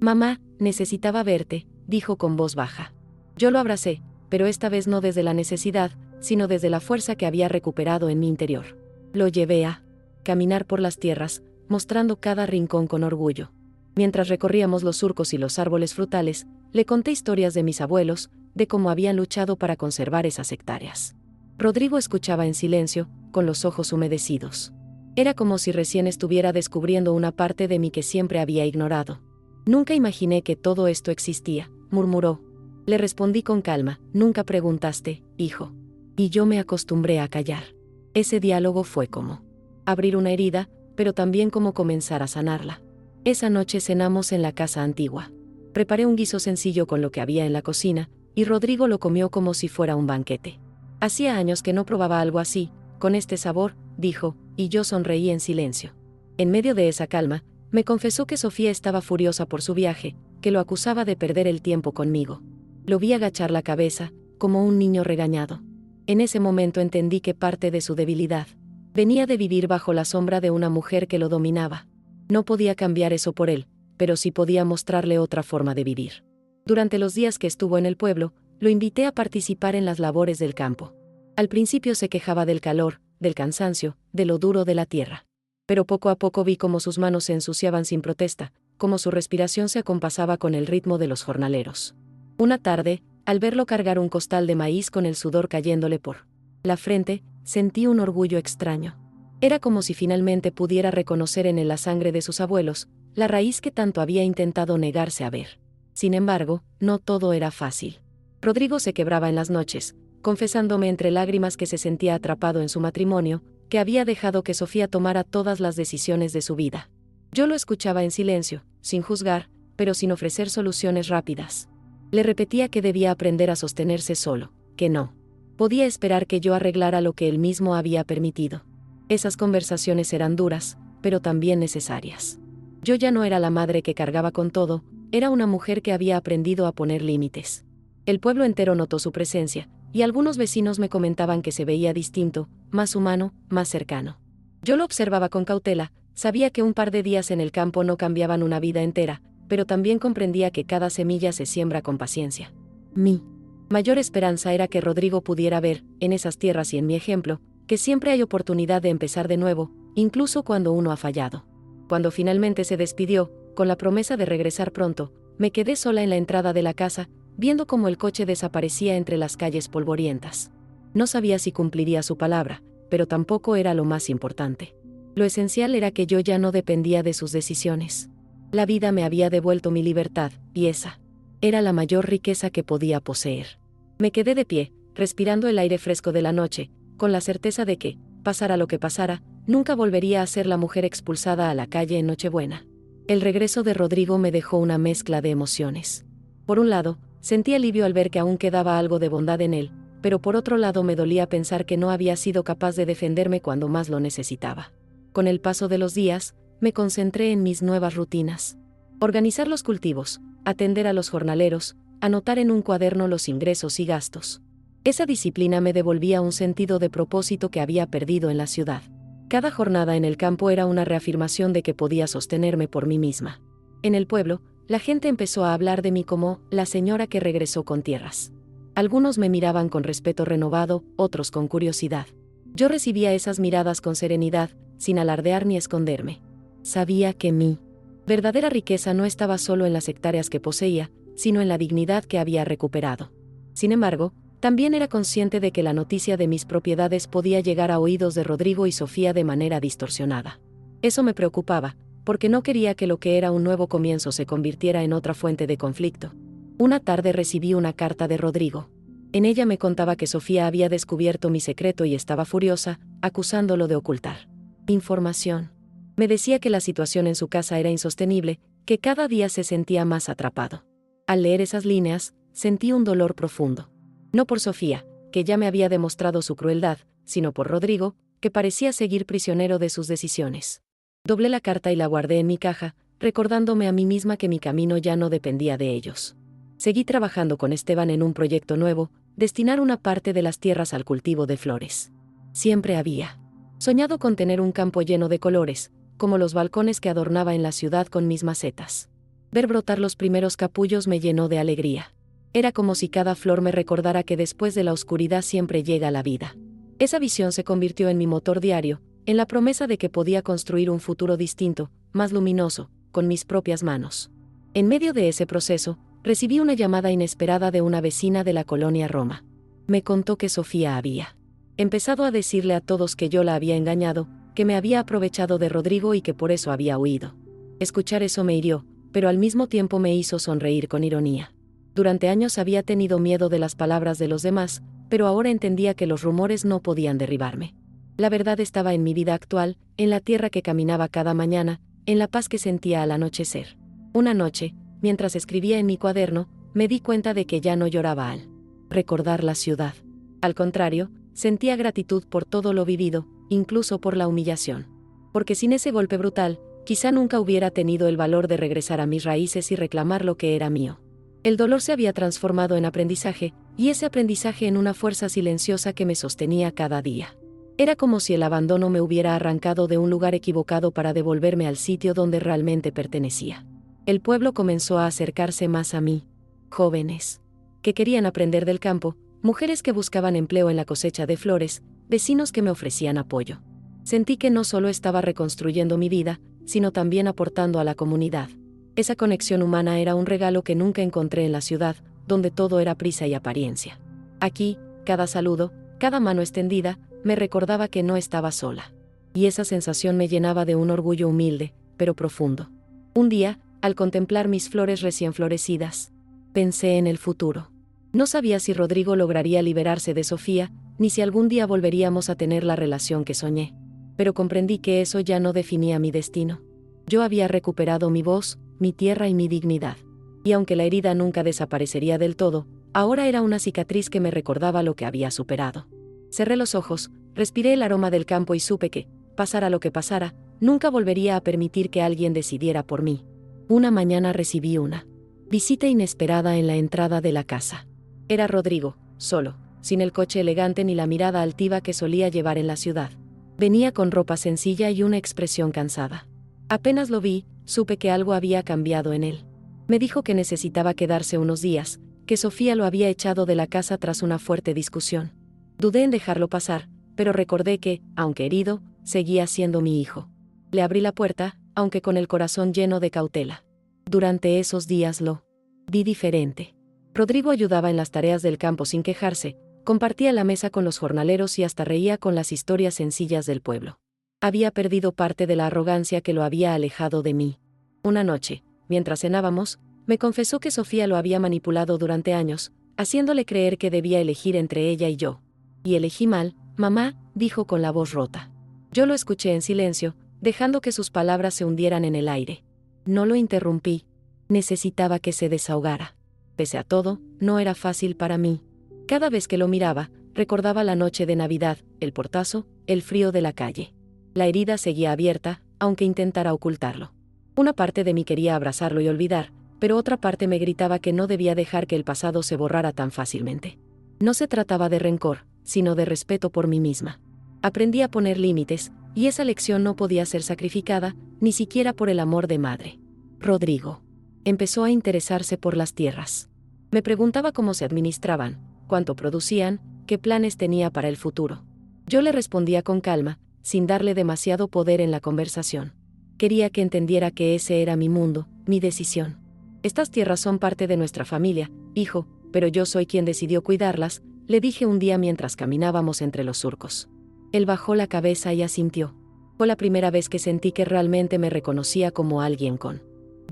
A: «Mamá, necesitaba verte», dijo con voz baja. Yo lo abracé, pero esta vez no desde la necesidad, sino desde la fuerza que había recuperado en mi interior. Lo llevé a caminar por las tierras, mostrando cada rincón con orgullo. Mientras recorríamos los surcos y los árboles frutales, le conté historias de mis abuelos, de cómo habían luchado para conservar esas hectáreas. Rodrigo escuchaba en silencio, con los ojos humedecidos. Era como si recién estuviera descubriendo una parte de mí que siempre había ignorado. «Nunca imaginé que todo esto existía», murmuró. Le respondí con calma: «Nunca preguntaste, hijo». Y yo me acostumbré a callar. Ese diálogo fue como abrir una herida, pero también como comenzar a sanarla. Esa noche cenamos en la casa antigua. Preparé un guiso sencillo con lo que había en la cocina, y Rodrigo lo comió como si fuera un banquete. Hacía años que no probaba algo así, con este sabor, dijo, y yo sonreí en silencio. En medio de esa calma, me confesó que Sofía estaba furiosa por su viaje, que lo acusaba de perder el tiempo conmigo. Lo vi agachar la cabeza, como un niño regañado. En ese momento entendí que parte de su debilidad venía de vivir bajo la sombra de una mujer que lo dominaba. No podía cambiar eso por él, pero sí podía mostrarle otra forma de vivir. Durante los días que estuvo en el pueblo, lo invité a participar en las labores del campo. Al principio se quejaba del calor, del cansancio, de lo duro de la tierra. Pero poco a poco vi cómo sus manos se ensuciaban sin protesta, cómo su respiración se acompasaba con el ritmo de los jornaleros. Una tarde, al verlo cargar un costal de maíz con el sudor cayéndole por la frente, sentí un orgullo extraño. Era como si finalmente pudiera reconocer en él la sangre de sus abuelos, la raíz que tanto había intentado negarse a ver. Sin embargo, no todo era fácil. Rodrigo se quebraba en las noches, confesándome entre lágrimas que se sentía atrapado en su matrimonio, que había dejado que Sofía tomara todas las decisiones de su vida. Yo lo escuchaba en silencio, sin juzgar, pero sin ofrecer soluciones rápidas. Le repetía que debía aprender a sostenerse solo, que no podía esperar que yo arreglara lo que él mismo había permitido. Esas conversaciones eran duras, pero también necesarias. Yo ya no era la madre que cargaba con todo, era una mujer que había aprendido a poner límites. El pueblo entero notó su presencia, y algunos vecinos me comentaban que se veía distinto, más humano, más cercano. Yo lo observaba con cautela, sabía que un par de días en el campo no cambiaban una vida entera, pero también comprendía que cada semilla se siembra con paciencia. Mi mayor esperanza era que Rodrigo pudiera ver, en esas tierras y en mi ejemplo, que siempre hay oportunidad de empezar de nuevo, incluso cuando uno ha fallado. Cuando finalmente se despidió, con la promesa de regresar pronto, me quedé sola en la entrada de la casa, viendo cómo el coche desaparecía entre las calles polvorientas. No sabía si cumpliría su palabra, pero tampoco era lo más importante. Lo esencial era que yo ya no dependía de sus decisiones. La vida me había devuelto mi libertad, y esa era la mayor riqueza que podía poseer. Me quedé de pie, respirando el aire fresco de la noche, con la certeza de que, pasara lo que pasara, nunca volvería a ser la mujer expulsada a la calle en Nochebuena. El regreso de Rodrigo me dejó una mezcla de emociones. Por un lado, sentí alivio al ver que aún quedaba algo de bondad en él, pero por otro lado me dolía pensar que no había sido capaz de defenderme cuando más lo necesitaba. Con el paso de los días, me concentré en mis nuevas rutinas. Organizar los cultivos, atender a los jornaleros, anotar en un cuaderno los ingresos y gastos. Esa disciplina me devolvía un sentido de propósito que había perdido en la ciudad. Cada jornada en el campo era una reafirmación de que podía sostenerme por mí misma. En el pueblo, la gente empezó a hablar de mí como la señora que regresó con tierras. Algunos me miraban con respeto renovado, otros con curiosidad. Yo recibía esas miradas con serenidad, sin alardear ni esconderme. Sabía que mi verdadera riqueza no estaba solo en las hectáreas que poseía, sino en la dignidad que había recuperado. Sin embargo, también era consciente de que la noticia de mis propiedades podía llegar a oídos de Rodrigo y Sofía de manera distorsionada. Eso me preocupaba, porque no quería que lo que era un nuevo comienzo se convirtiera en otra fuente de conflicto. Una tarde recibí una carta de Rodrigo. En ella me contaba que Sofía había descubierto mi secreto y estaba furiosa, acusándolo de ocultar información. Me decía que la situación en su casa era insostenible, que cada día se sentía más atrapado. Al leer esas líneas, sentí un dolor profundo. No por Sofía, que ya me había demostrado su crueldad, sino por Rodrigo, que parecía seguir prisionero de sus decisiones. Doblé la carta y la guardé en mi caja, recordándome a mí misma que mi camino ya no dependía de ellos. Seguí trabajando con Esteban en un proyecto nuevo, destinar una parte de las tierras al cultivo de flores. Siempre había soñado con tener un campo lleno de colores, como los balcones que adornaba en la ciudad con mis macetas. Ver brotar los primeros capullos me llenó de alegría. Era como si cada flor me recordara que después de la oscuridad siempre llega la vida. Esa visión se convirtió en mi motor diario, en la promesa de que podía construir un futuro distinto, más luminoso, con mis propias manos. En medio de ese proceso, recibí una llamada inesperada de una vecina de la colonia Roma. Me contó que Sofía había empezado a decirle a todos que yo la había engañado, que me había aprovechado de Rodrigo y que por eso había huido. Escuchar eso me hirió, pero al mismo tiempo me hizo sonreír con ironía. Durante años había tenido miedo de las palabras de los demás, pero ahora entendía que los rumores no podían derribarme. La verdad estaba en mi vida actual, en la tierra que caminaba cada mañana, en la paz que sentía al anochecer. Una noche, mientras escribía en mi cuaderno, me di cuenta de que ya no lloraba al recordar la ciudad. Al contrario, sentía gratitud por todo lo vivido, incluso por la humillación. Porque sin ese golpe brutal, quizá nunca hubiera tenido el valor de regresar a mis raíces y reclamar lo que era mío. El dolor se había transformado en aprendizaje, y ese aprendizaje en una fuerza silenciosa que me sostenía cada día. Era como si el abandono me hubiera arrancado de un lugar equivocado para devolverme al sitio donde realmente pertenecía. El pueblo comenzó a acercarse más a mí. Jóvenes que querían aprender del campo, mujeres que buscaban empleo en la cosecha de flores, vecinos que me ofrecían apoyo. Sentí que no solo estaba reconstruyendo mi vida, sino también aportando a la comunidad. Esa conexión humana era un regalo que nunca encontré en la ciudad, donde todo era prisa y apariencia. Aquí, cada saludo, cada mano extendida, me recordaba que no estaba sola. Y esa sensación me llenaba de un orgullo humilde, pero profundo. Un día, al contemplar mis flores recién florecidas, pensé en el futuro. No sabía si Rodrigo lograría liberarse de Sofía, ni si algún día volveríamos a tener la relación que soñé. Pero comprendí que eso ya no definía mi destino. Yo había recuperado mi voz, mi tierra y mi dignidad. Y aunque la herida nunca desaparecería del todo, ahora era una cicatriz que me recordaba lo que había superado. Cerré los ojos, respiré el aroma del campo y supe que, pasara lo que pasara, nunca volvería a permitir que alguien decidiera por mí. Una mañana recibí una visita inesperada en la entrada de la casa. Era Rodrigo, solo, sin el coche elegante ni la mirada altiva que solía llevar en la ciudad. Venía con ropa sencilla y una expresión cansada. Apenas lo vi, supe que algo había cambiado en él. Me dijo que necesitaba quedarse unos días, que Sofía lo había echado de la casa tras una fuerte discusión. Dudé en dejarlo pasar, pero recordé que, aunque herido, seguía siendo mi hijo. Le abrí la puerta, aunque con el corazón lleno de cautela. Durante esos días lo vi diferente. Rodrigo ayudaba en las tareas del campo sin quejarse, compartía la mesa con los jornaleros y hasta reía con las historias sencillas del pueblo. Había perdido parte de la arrogancia que lo había alejado de mí. Una noche, mientras cenábamos, me confesó que Sofía lo había manipulado durante años, haciéndole creer que debía elegir entre ella y yo. Y elegí mal, mamá, dijo con la voz rota. Yo lo escuché en silencio, dejando que sus palabras se hundieran en el aire. No lo interrumpí. Necesitaba que se desahogara. Pese a todo, no era fácil para mí. Cada vez que lo miraba, recordaba la noche de Navidad, el portazo, el frío de la calle. La herida seguía abierta, aunque intentara ocultarlo. Una parte de mí quería abrazarlo y olvidar, pero otra parte me gritaba que no debía dejar que el pasado se borrara tan fácilmente. No se trataba de rencor, sino de respeto por mí misma. Aprendí a poner límites, y esa lección no podía ser sacrificada, ni siquiera por el amor de madre. Rodrigo empezó a interesarse por las tierras. Me preguntaba cómo se administraban, cuánto producían, qué planes tenía para el futuro. Yo le respondía con calma, sin darle demasiado poder en la conversación. Quería que entendiera que ese era mi mundo, mi decisión. Estas tierras son parte de nuestra familia, hijo, pero yo soy quien decidió cuidarlas, le dije un día mientras caminábamos entre los surcos. Él bajó la cabeza y asintió. Fue la primera vez que sentí que realmente me reconocía como alguien con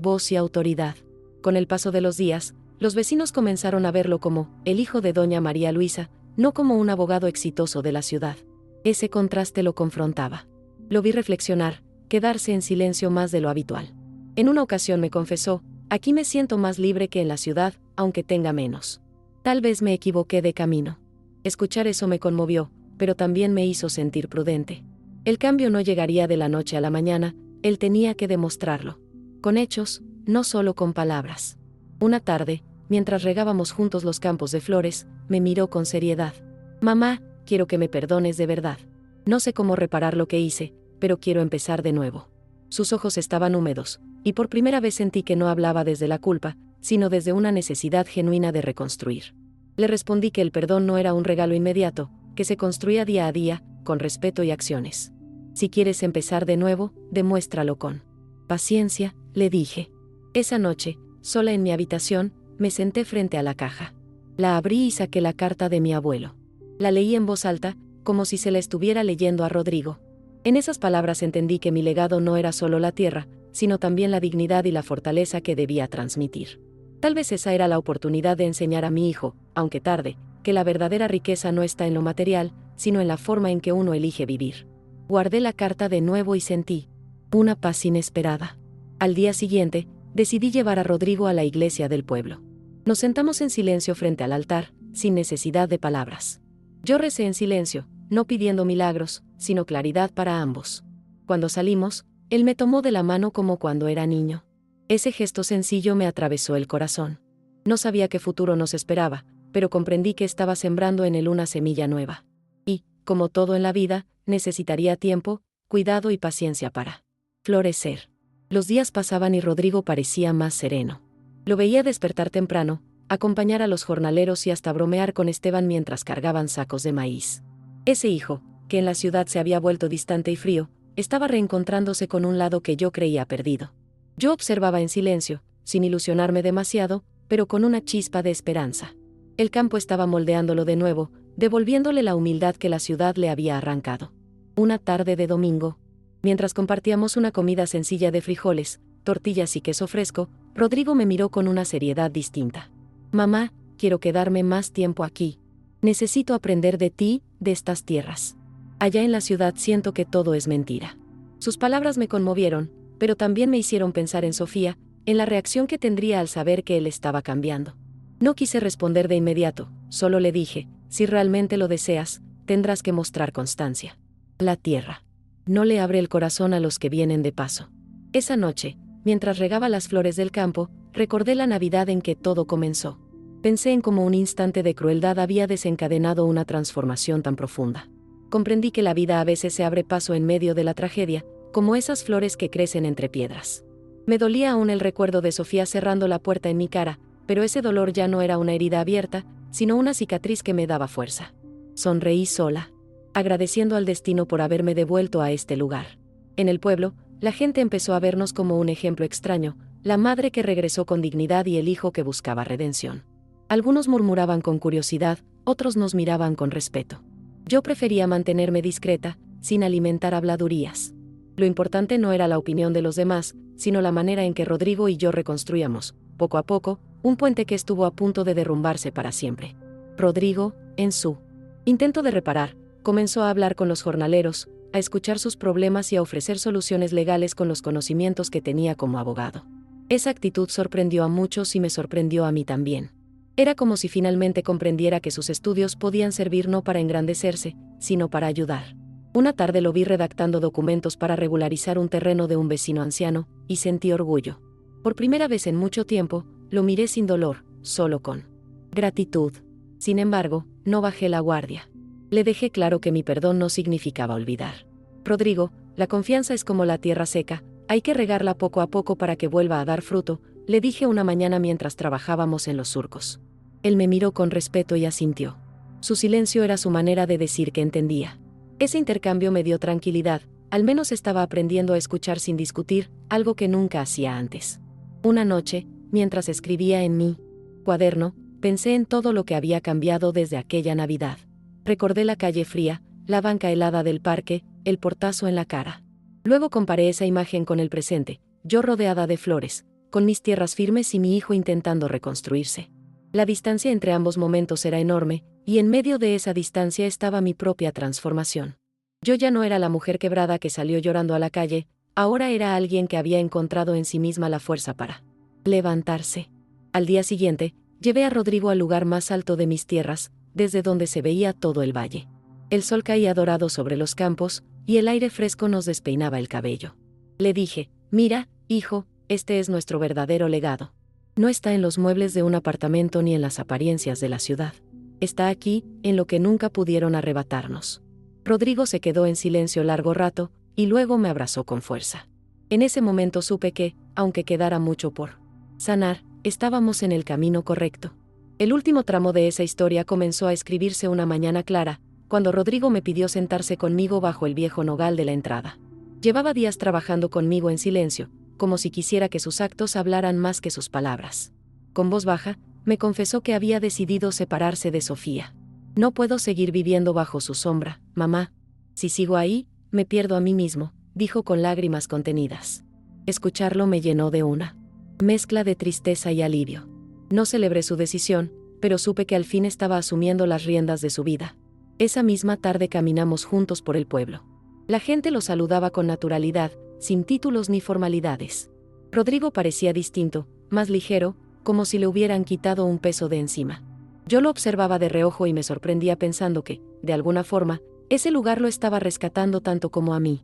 A: voz y autoridad. Con el paso de los días, los vecinos comenzaron a verlo como el hijo de doña María Luisa, no como un abogado exitoso de la ciudad. Ese contraste lo confrontaba. Lo vi reflexionar, quedarse en silencio más de lo habitual. En una ocasión me confesó, aquí me siento más libre que en la ciudad, aunque tenga menos. Tal vez me equivoqué de camino. Escuchar eso me conmovió, pero también me hizo sentir prudente. El cambio no llegaría de la noche a la mañana, él tenía que demostrarlo. Con hechos, no solo con palabras. Una tarde, mientras regábamos juntos los campos de flores, me miró con seriedad. Mamá, quiero que me perdones de verdad. No sé cómo reparar lo que hice, pero quiero empezar de nuevo. Sus ojos estaban húmedos, y por primera vez sentí que no hablaba desde la culpa, sino desde una necesidad genuina de reconstruir. Le respondí que el perdón no era un regalo inmediato, que se construía día a día, con respeto y acciones. Si quieres empezar de nuevo, demuéstralo con paciencia, le dije. Esa noche, sola en mi habitación, me senté frente a la caja. La abrí y saqué la carta de mi abuelo. La leí en voz alta, como si se la estuviera leyendo a Rodrigo. En esas palabras entendí que mi legado no era solo la tierra, sino también la dignidad y la fortaleza que debía transmitir. Tal vez esa era la oportunidad de enseñar a mi hijo, aunque tarde, que la verdadera riqueza no está en lo material, sino en la forma en que uno elige vivir. Guardé la carta de nuevo y sentí una paz inesperada. Al día siguiente, decidí llevar a Rodrigo a la iglesia del pueblo. Nos sentamos en silencio frente al altar, sin necesidad de palabras. Yo recé en silencio, no pidiendo milagros, sino claridad para ambos. Cuando salimos, Él me tomó de la mano como cuando era niño. Ese gesto sencillo me atravesó el corazón. No sabía qué futuro nos esperaba, pero comprendí que estaba sembrando en él una semilla nueva. Y, como todo en la vida, necesitaría tiempo, cuidado y paciencia para florecer. Los días pasaban y Rodrigo parecía más sereno. Lo veía despertar temprano, acompañar a los jornaleros y hasta bromear con Esteban mientras cargaban sacos de maíz. Ese hijo, que en la ciudad se había vuelto distante y frío, estaba reencontrándose con un lado que yo creía perdido. Yo observaba en silencio, sin ilusionarme demasiado, pero con una chispa de esperanza. El campo estaba moldeándolo de nuevo, devolviéndole la humildad que la ciudad le había arrancado. Una tarde de domingo, mientras compartíamos una comida sencilla de frijoles, tortillas y queso fresco, Rodrigo me miró con una seriedad distinta. Mamá, quiero quedarme más tiempo aquí. Necesito aprender de ti, de estas tierras. Allá en la ciudad siento que todo es mentira. Sus palabras me conmovieron, pero también me hicieron pensar en Sofía, en la reacción que tendría al saber que él estaba cambiando. No quise responder de inmediato, solo le dije, si realmente lo deseas, tendrás que mostrar constancia. La tierra no le abre el corazón a los que vienen de paso. Esa noche, mientras regaba las flores del campo, recordé la Navidad en que todo comenzó. Pensé en cómo un instante de crueldad había desencadenado una transformación tan profunda. Comprendí que la vida a veces se abre paso en medio de la tragedia, como esas flores que crecen entre piedras. Me dolía aún el recuerdo de Sofía cerrando la puerta en mi cara, pero ese dolor ya no era una herida abierta, sino una cicatriz que me daba fuerza. Sonreí sola, agradeciendo al destino por haberme devuelto a este lugar. En el pueblo, la gente empezó a vernos como un ejemplo extraño, la madre que regresó con dignidad y el hijo que buscaba redención. Algunos murmuraban con curiosidad, otros nos miraban con respeto. Yo prefería mantenerme discreta, sin alimentar habladurías. Lo importante no era la opinión de los demás, sino la manera en que Rodrigo y yo reconstruíamos, poco a poco, un puente que estuvo a punto de derrumbarse para siempre. Rodrigo, en su intento de reparar, comenzó a hablar con los jornaleros, a escuchar sus problemas y a ofrecer soluciones legales con los conocimientos que tenía como abogado. Esa actitud sorprendió a muchos y me sorprendió a mí también. Era como si finalmente comprendiera que sus estudios podían servir no para engrandecerse, sino para ayudar. Una tarde lo vi redactando documentos para regularizar un terreno de un vecino anciano, y sentí orgullo. Por primera vez en mucho tiempo, lo miré sin dolor, solo con gratitud. Sin embargo, no bajé la guardia. Le dejé claro que mi perdón no significaba olvidar. Rodrigo, la confianza es como la tierra seca, hay que regarla poco a poco para que vuelva a dar fruto, le dije una mañana mientras trabajábamos en los surcos. Él me miró con respeto y asintió. Su silencio era su manera de decir que entendía. Ese intercambio me dio tranquilidad, al menos estaba aprendiendo a escuchar sin discutir, algo que nunca hacía antes. Una noche, mientras escribía en mi cuaderno, pensé en todo lo que había cambiado desde aquella Navidad. Recordé la calle fría, la banca helada del parque, el portazo en la cara. Luego comparé esa imagen con el presente, yo rodeada de flores, con mis tierras firmes y mi hijo intentando reconstruirse. La distancia entre ambos momentos era enorme, y en medio de esa distancia estaba mi propia transformación. Yo ya no era la mujer quebrada que salió llorando a la calle, ahora era alguien que había encontrado en sí misma la fuerza para levantarse. Al día siguiente, llevé a Rodrigo al lugar más alto de mis tierras, desde donde se veía todo el valle. El sol caía dorado sobre los campos, y el aire fresco nos despeinaba el cabello. Le dije, mira, hijo, este es nuestro verdadero legado. No está en los muebles de un apartamento ni en las apariencias de la ciudad. Está aquí, en lo que nunca pudieron arrebatarnos. Rodrigo se quedó en silencio largo rato, y luego me abrazó con fuerza. En ese momento supe que, aunque quedara mucho por sanar, estábamos en el camino correcto. El último tramo de esa historia comenzó a escribirse una mañana clara, cuando Rodrigo me pidió sentarse conmigo bajo el viejo nogal de la entrada. Llevaba días trabajando conmigo en silencio, como si quisiera que sus actos hablaran más que sus palabras. Con voz baja, me confesó que había decidido separarse de Sofía. No puedo seguir viviendo bajo su sombra, mamá. Si sigo ahí, me pierdo a mí mismo, dijo con lágrimas contenidas. Escucharlo me llenó de una mezcla de tristeza y alivio. No celebré su decisión, pero supe que al fin estaba asumiendo las riendas de su vida. Esa misma tarde caminamos juntos por el pueblo. La gente lo saludaba con naturalidad, sin títulos ni formalidades. Rodrigo parecía distinto, más ligero, como si le hubieran quitado un peso de encima. Yo lo observaba de reojo y me sorprendía pensando que, de alguna forma, ese lugar lo estaba rescatando tanto como a mí.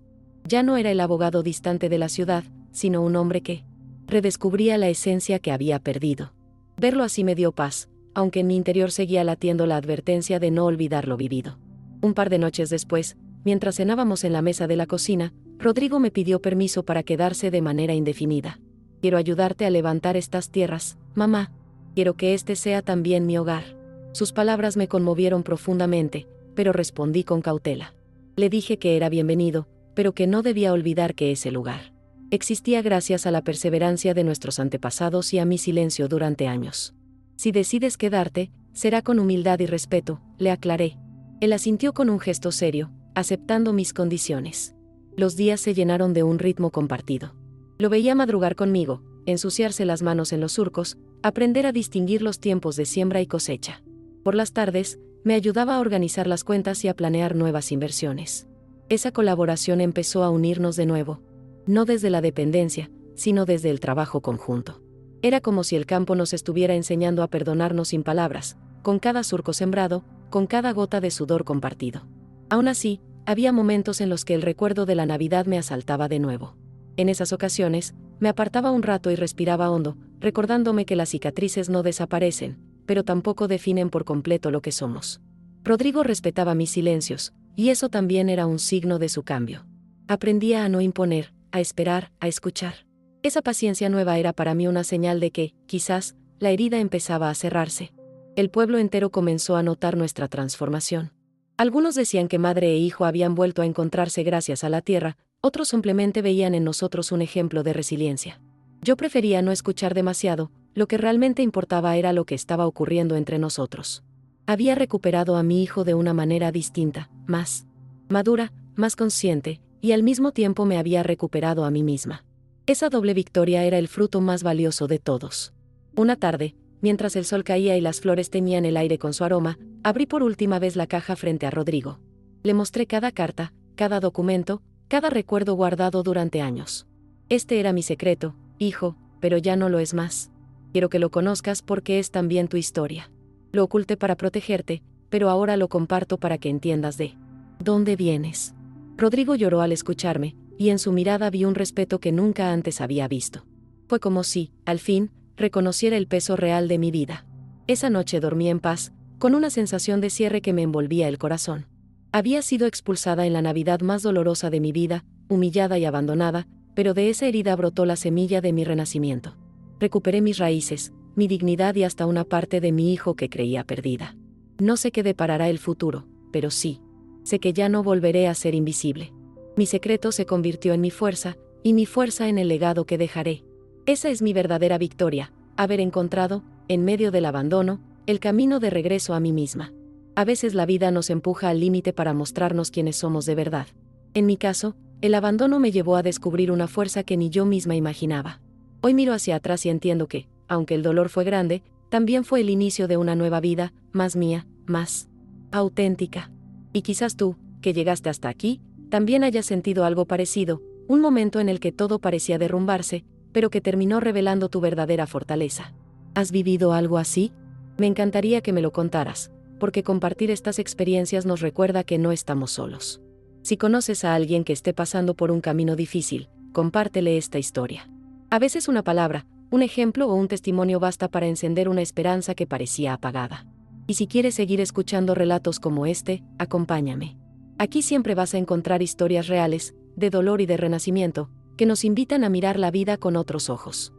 A: Ya no era el abogado distante de la ciudad, sino un hombre que redescubría la esencia que había perdido. Verlo así me dio paz, aunque en mi interior seguía latiendo la advertencia de no olvidar lo vivido. Un par de noches después, mientras cenábamos en la mesa de la cocina, Rodrigo me pidió permiso para quedarse de manera indefinida. Quiero ayudarte a levantar estas tierras, mamá. Quiero que este sea también mi hogar. Sus palabras me conmovieron profundamente, pero respondí con cautela. Le dije que era bienvenido, pero que no debía olvidar que ese lugar existía gracias a la perseverancia de nuestros antepasados y a mi silencio durante años. Si decides quedarte, será con humildad y respeto, le aclaré. Él asintió con un gesto serio, aceptando mis condiciones. Los días se llenaron de un ritmo compartido. Lo veía madrugar conmigo, ensuciarse las manos en los surcos, aprender a distinguir los tiempos de siembra y cosecha. Por las tardes, me ayudaba a organizar las cuentas y a planear nuevas inversiones. Esa colaboración empezó a unirnos de nuevo, no desde la dependencia, sino desde el trabajo conjunto. Era como si el campo nos estuviera enseñando a perdonarnos sin palabras, con cada surco sembrado, con cada gota de sudor compartido. Aún así, había momentos en los que el recuerdo de la Navidad me asaltaba de nuevo. En esas ocasiones, me apartaba un rato y respiraba hondo, recordándome que las cicatrices no desaparecen, pero tampoco definen por completo lo que somos. Rodrigo respetaba mis silencios, y eso también era un signo de su cambio. Aprendía a no imponer, a esperar, a escuchar. Esa paciencia nueva era para mí una señal de que, quizás, la herida empezaba a cerrarse. El pueblo entero comenzó a notar nuestra transformación. Algunos decían que madre e hijo habían vuelto a encontrarse gracias a la tierra, otros simplemente veían en nosotros un ejemplo de resiliencia. Yo prefería no escuchar demasiado, lo que realmente importaba era lo que estaba ocurriendo entre nosotros. Había recuperado a mi hijo de una manera distinta, más madura, más consciente, y al mismo tiempo me había recuperado a mí misma. Esa doble victoria era el fruto más valioso de todos. Una tarde, mientras el sol caía y las flores teñían el aire con su aroma, abrí por última vez la caja frente a Rodrigo. Le mostré cada carta, cada documento, cada recuerdo guardado durante años. Este era mi secreto, hijo, pero ya no lo es más. Quiero que lo conozcas porque es también tu historia. Lo oculté para protegerte, pero ahora lo comparto para que entiendas de dónde vienes. Rodrigo lloró al escucharme, y en su mirada vi un respeto que nunca antes había visto. Fue como si, al fin, reconociera el peso real de mi vida. Esa noche dormí en paz, con una sensación de cierre que me envolvía el corazón. Había sido expulsada en la Navidad más dolorosa de mi vida, humillada y abandonada, pero de esa herida brotó la semilla de mi renacimiento. Recuperé mis raíces, mi dignidad y hasta una parte de mi hijo que creía perdida. No sé qué deparará el futuro, pero sí, sé que ya no volveré a ser invisible. Mi secreto se convirtió en mi fuerza, y mi fuerza en el legado que dejaré. Esa es mi verdadera victoria, haber encontrado, en medio del abandono, el camino de regreso a mí misma. A veces la vida nos empuja al límite para mostrarnos quiénes somos de verdad. En mi caso, el abandono me llevó a descubrir una fuerza que ni yo misma imaginaba. Hoy miro hacia atrás y entiendo que, aunque el dolor fue grande, también fue el inicio de una nueva vida, más mía, más auténtica. Y quizás tú, que llegaste hasta aquí, también hayas sentido algo parecido, un momento en el que todo parecía derrumbarse, pero que terminó revelando tu verdadera fortaleza. ¿Has vivido algo así? Me encantaría que me lo contaras, porque compartir estas experiencias nos recuerda que no estamos solos. Si conoces a alguien que esté pasando por un camino difícil, compártele esta historia. A veces una palabra, un ejemplo o un testimonio basta para encender una esperanza que parecía apagada. Y si quieres seguir escuchando relatos como este, acompáñame. Aquí siempre vas a encontrar historias reales, de dolor y de renacimiento, que nos invitan a mirar la vida con otros ojos.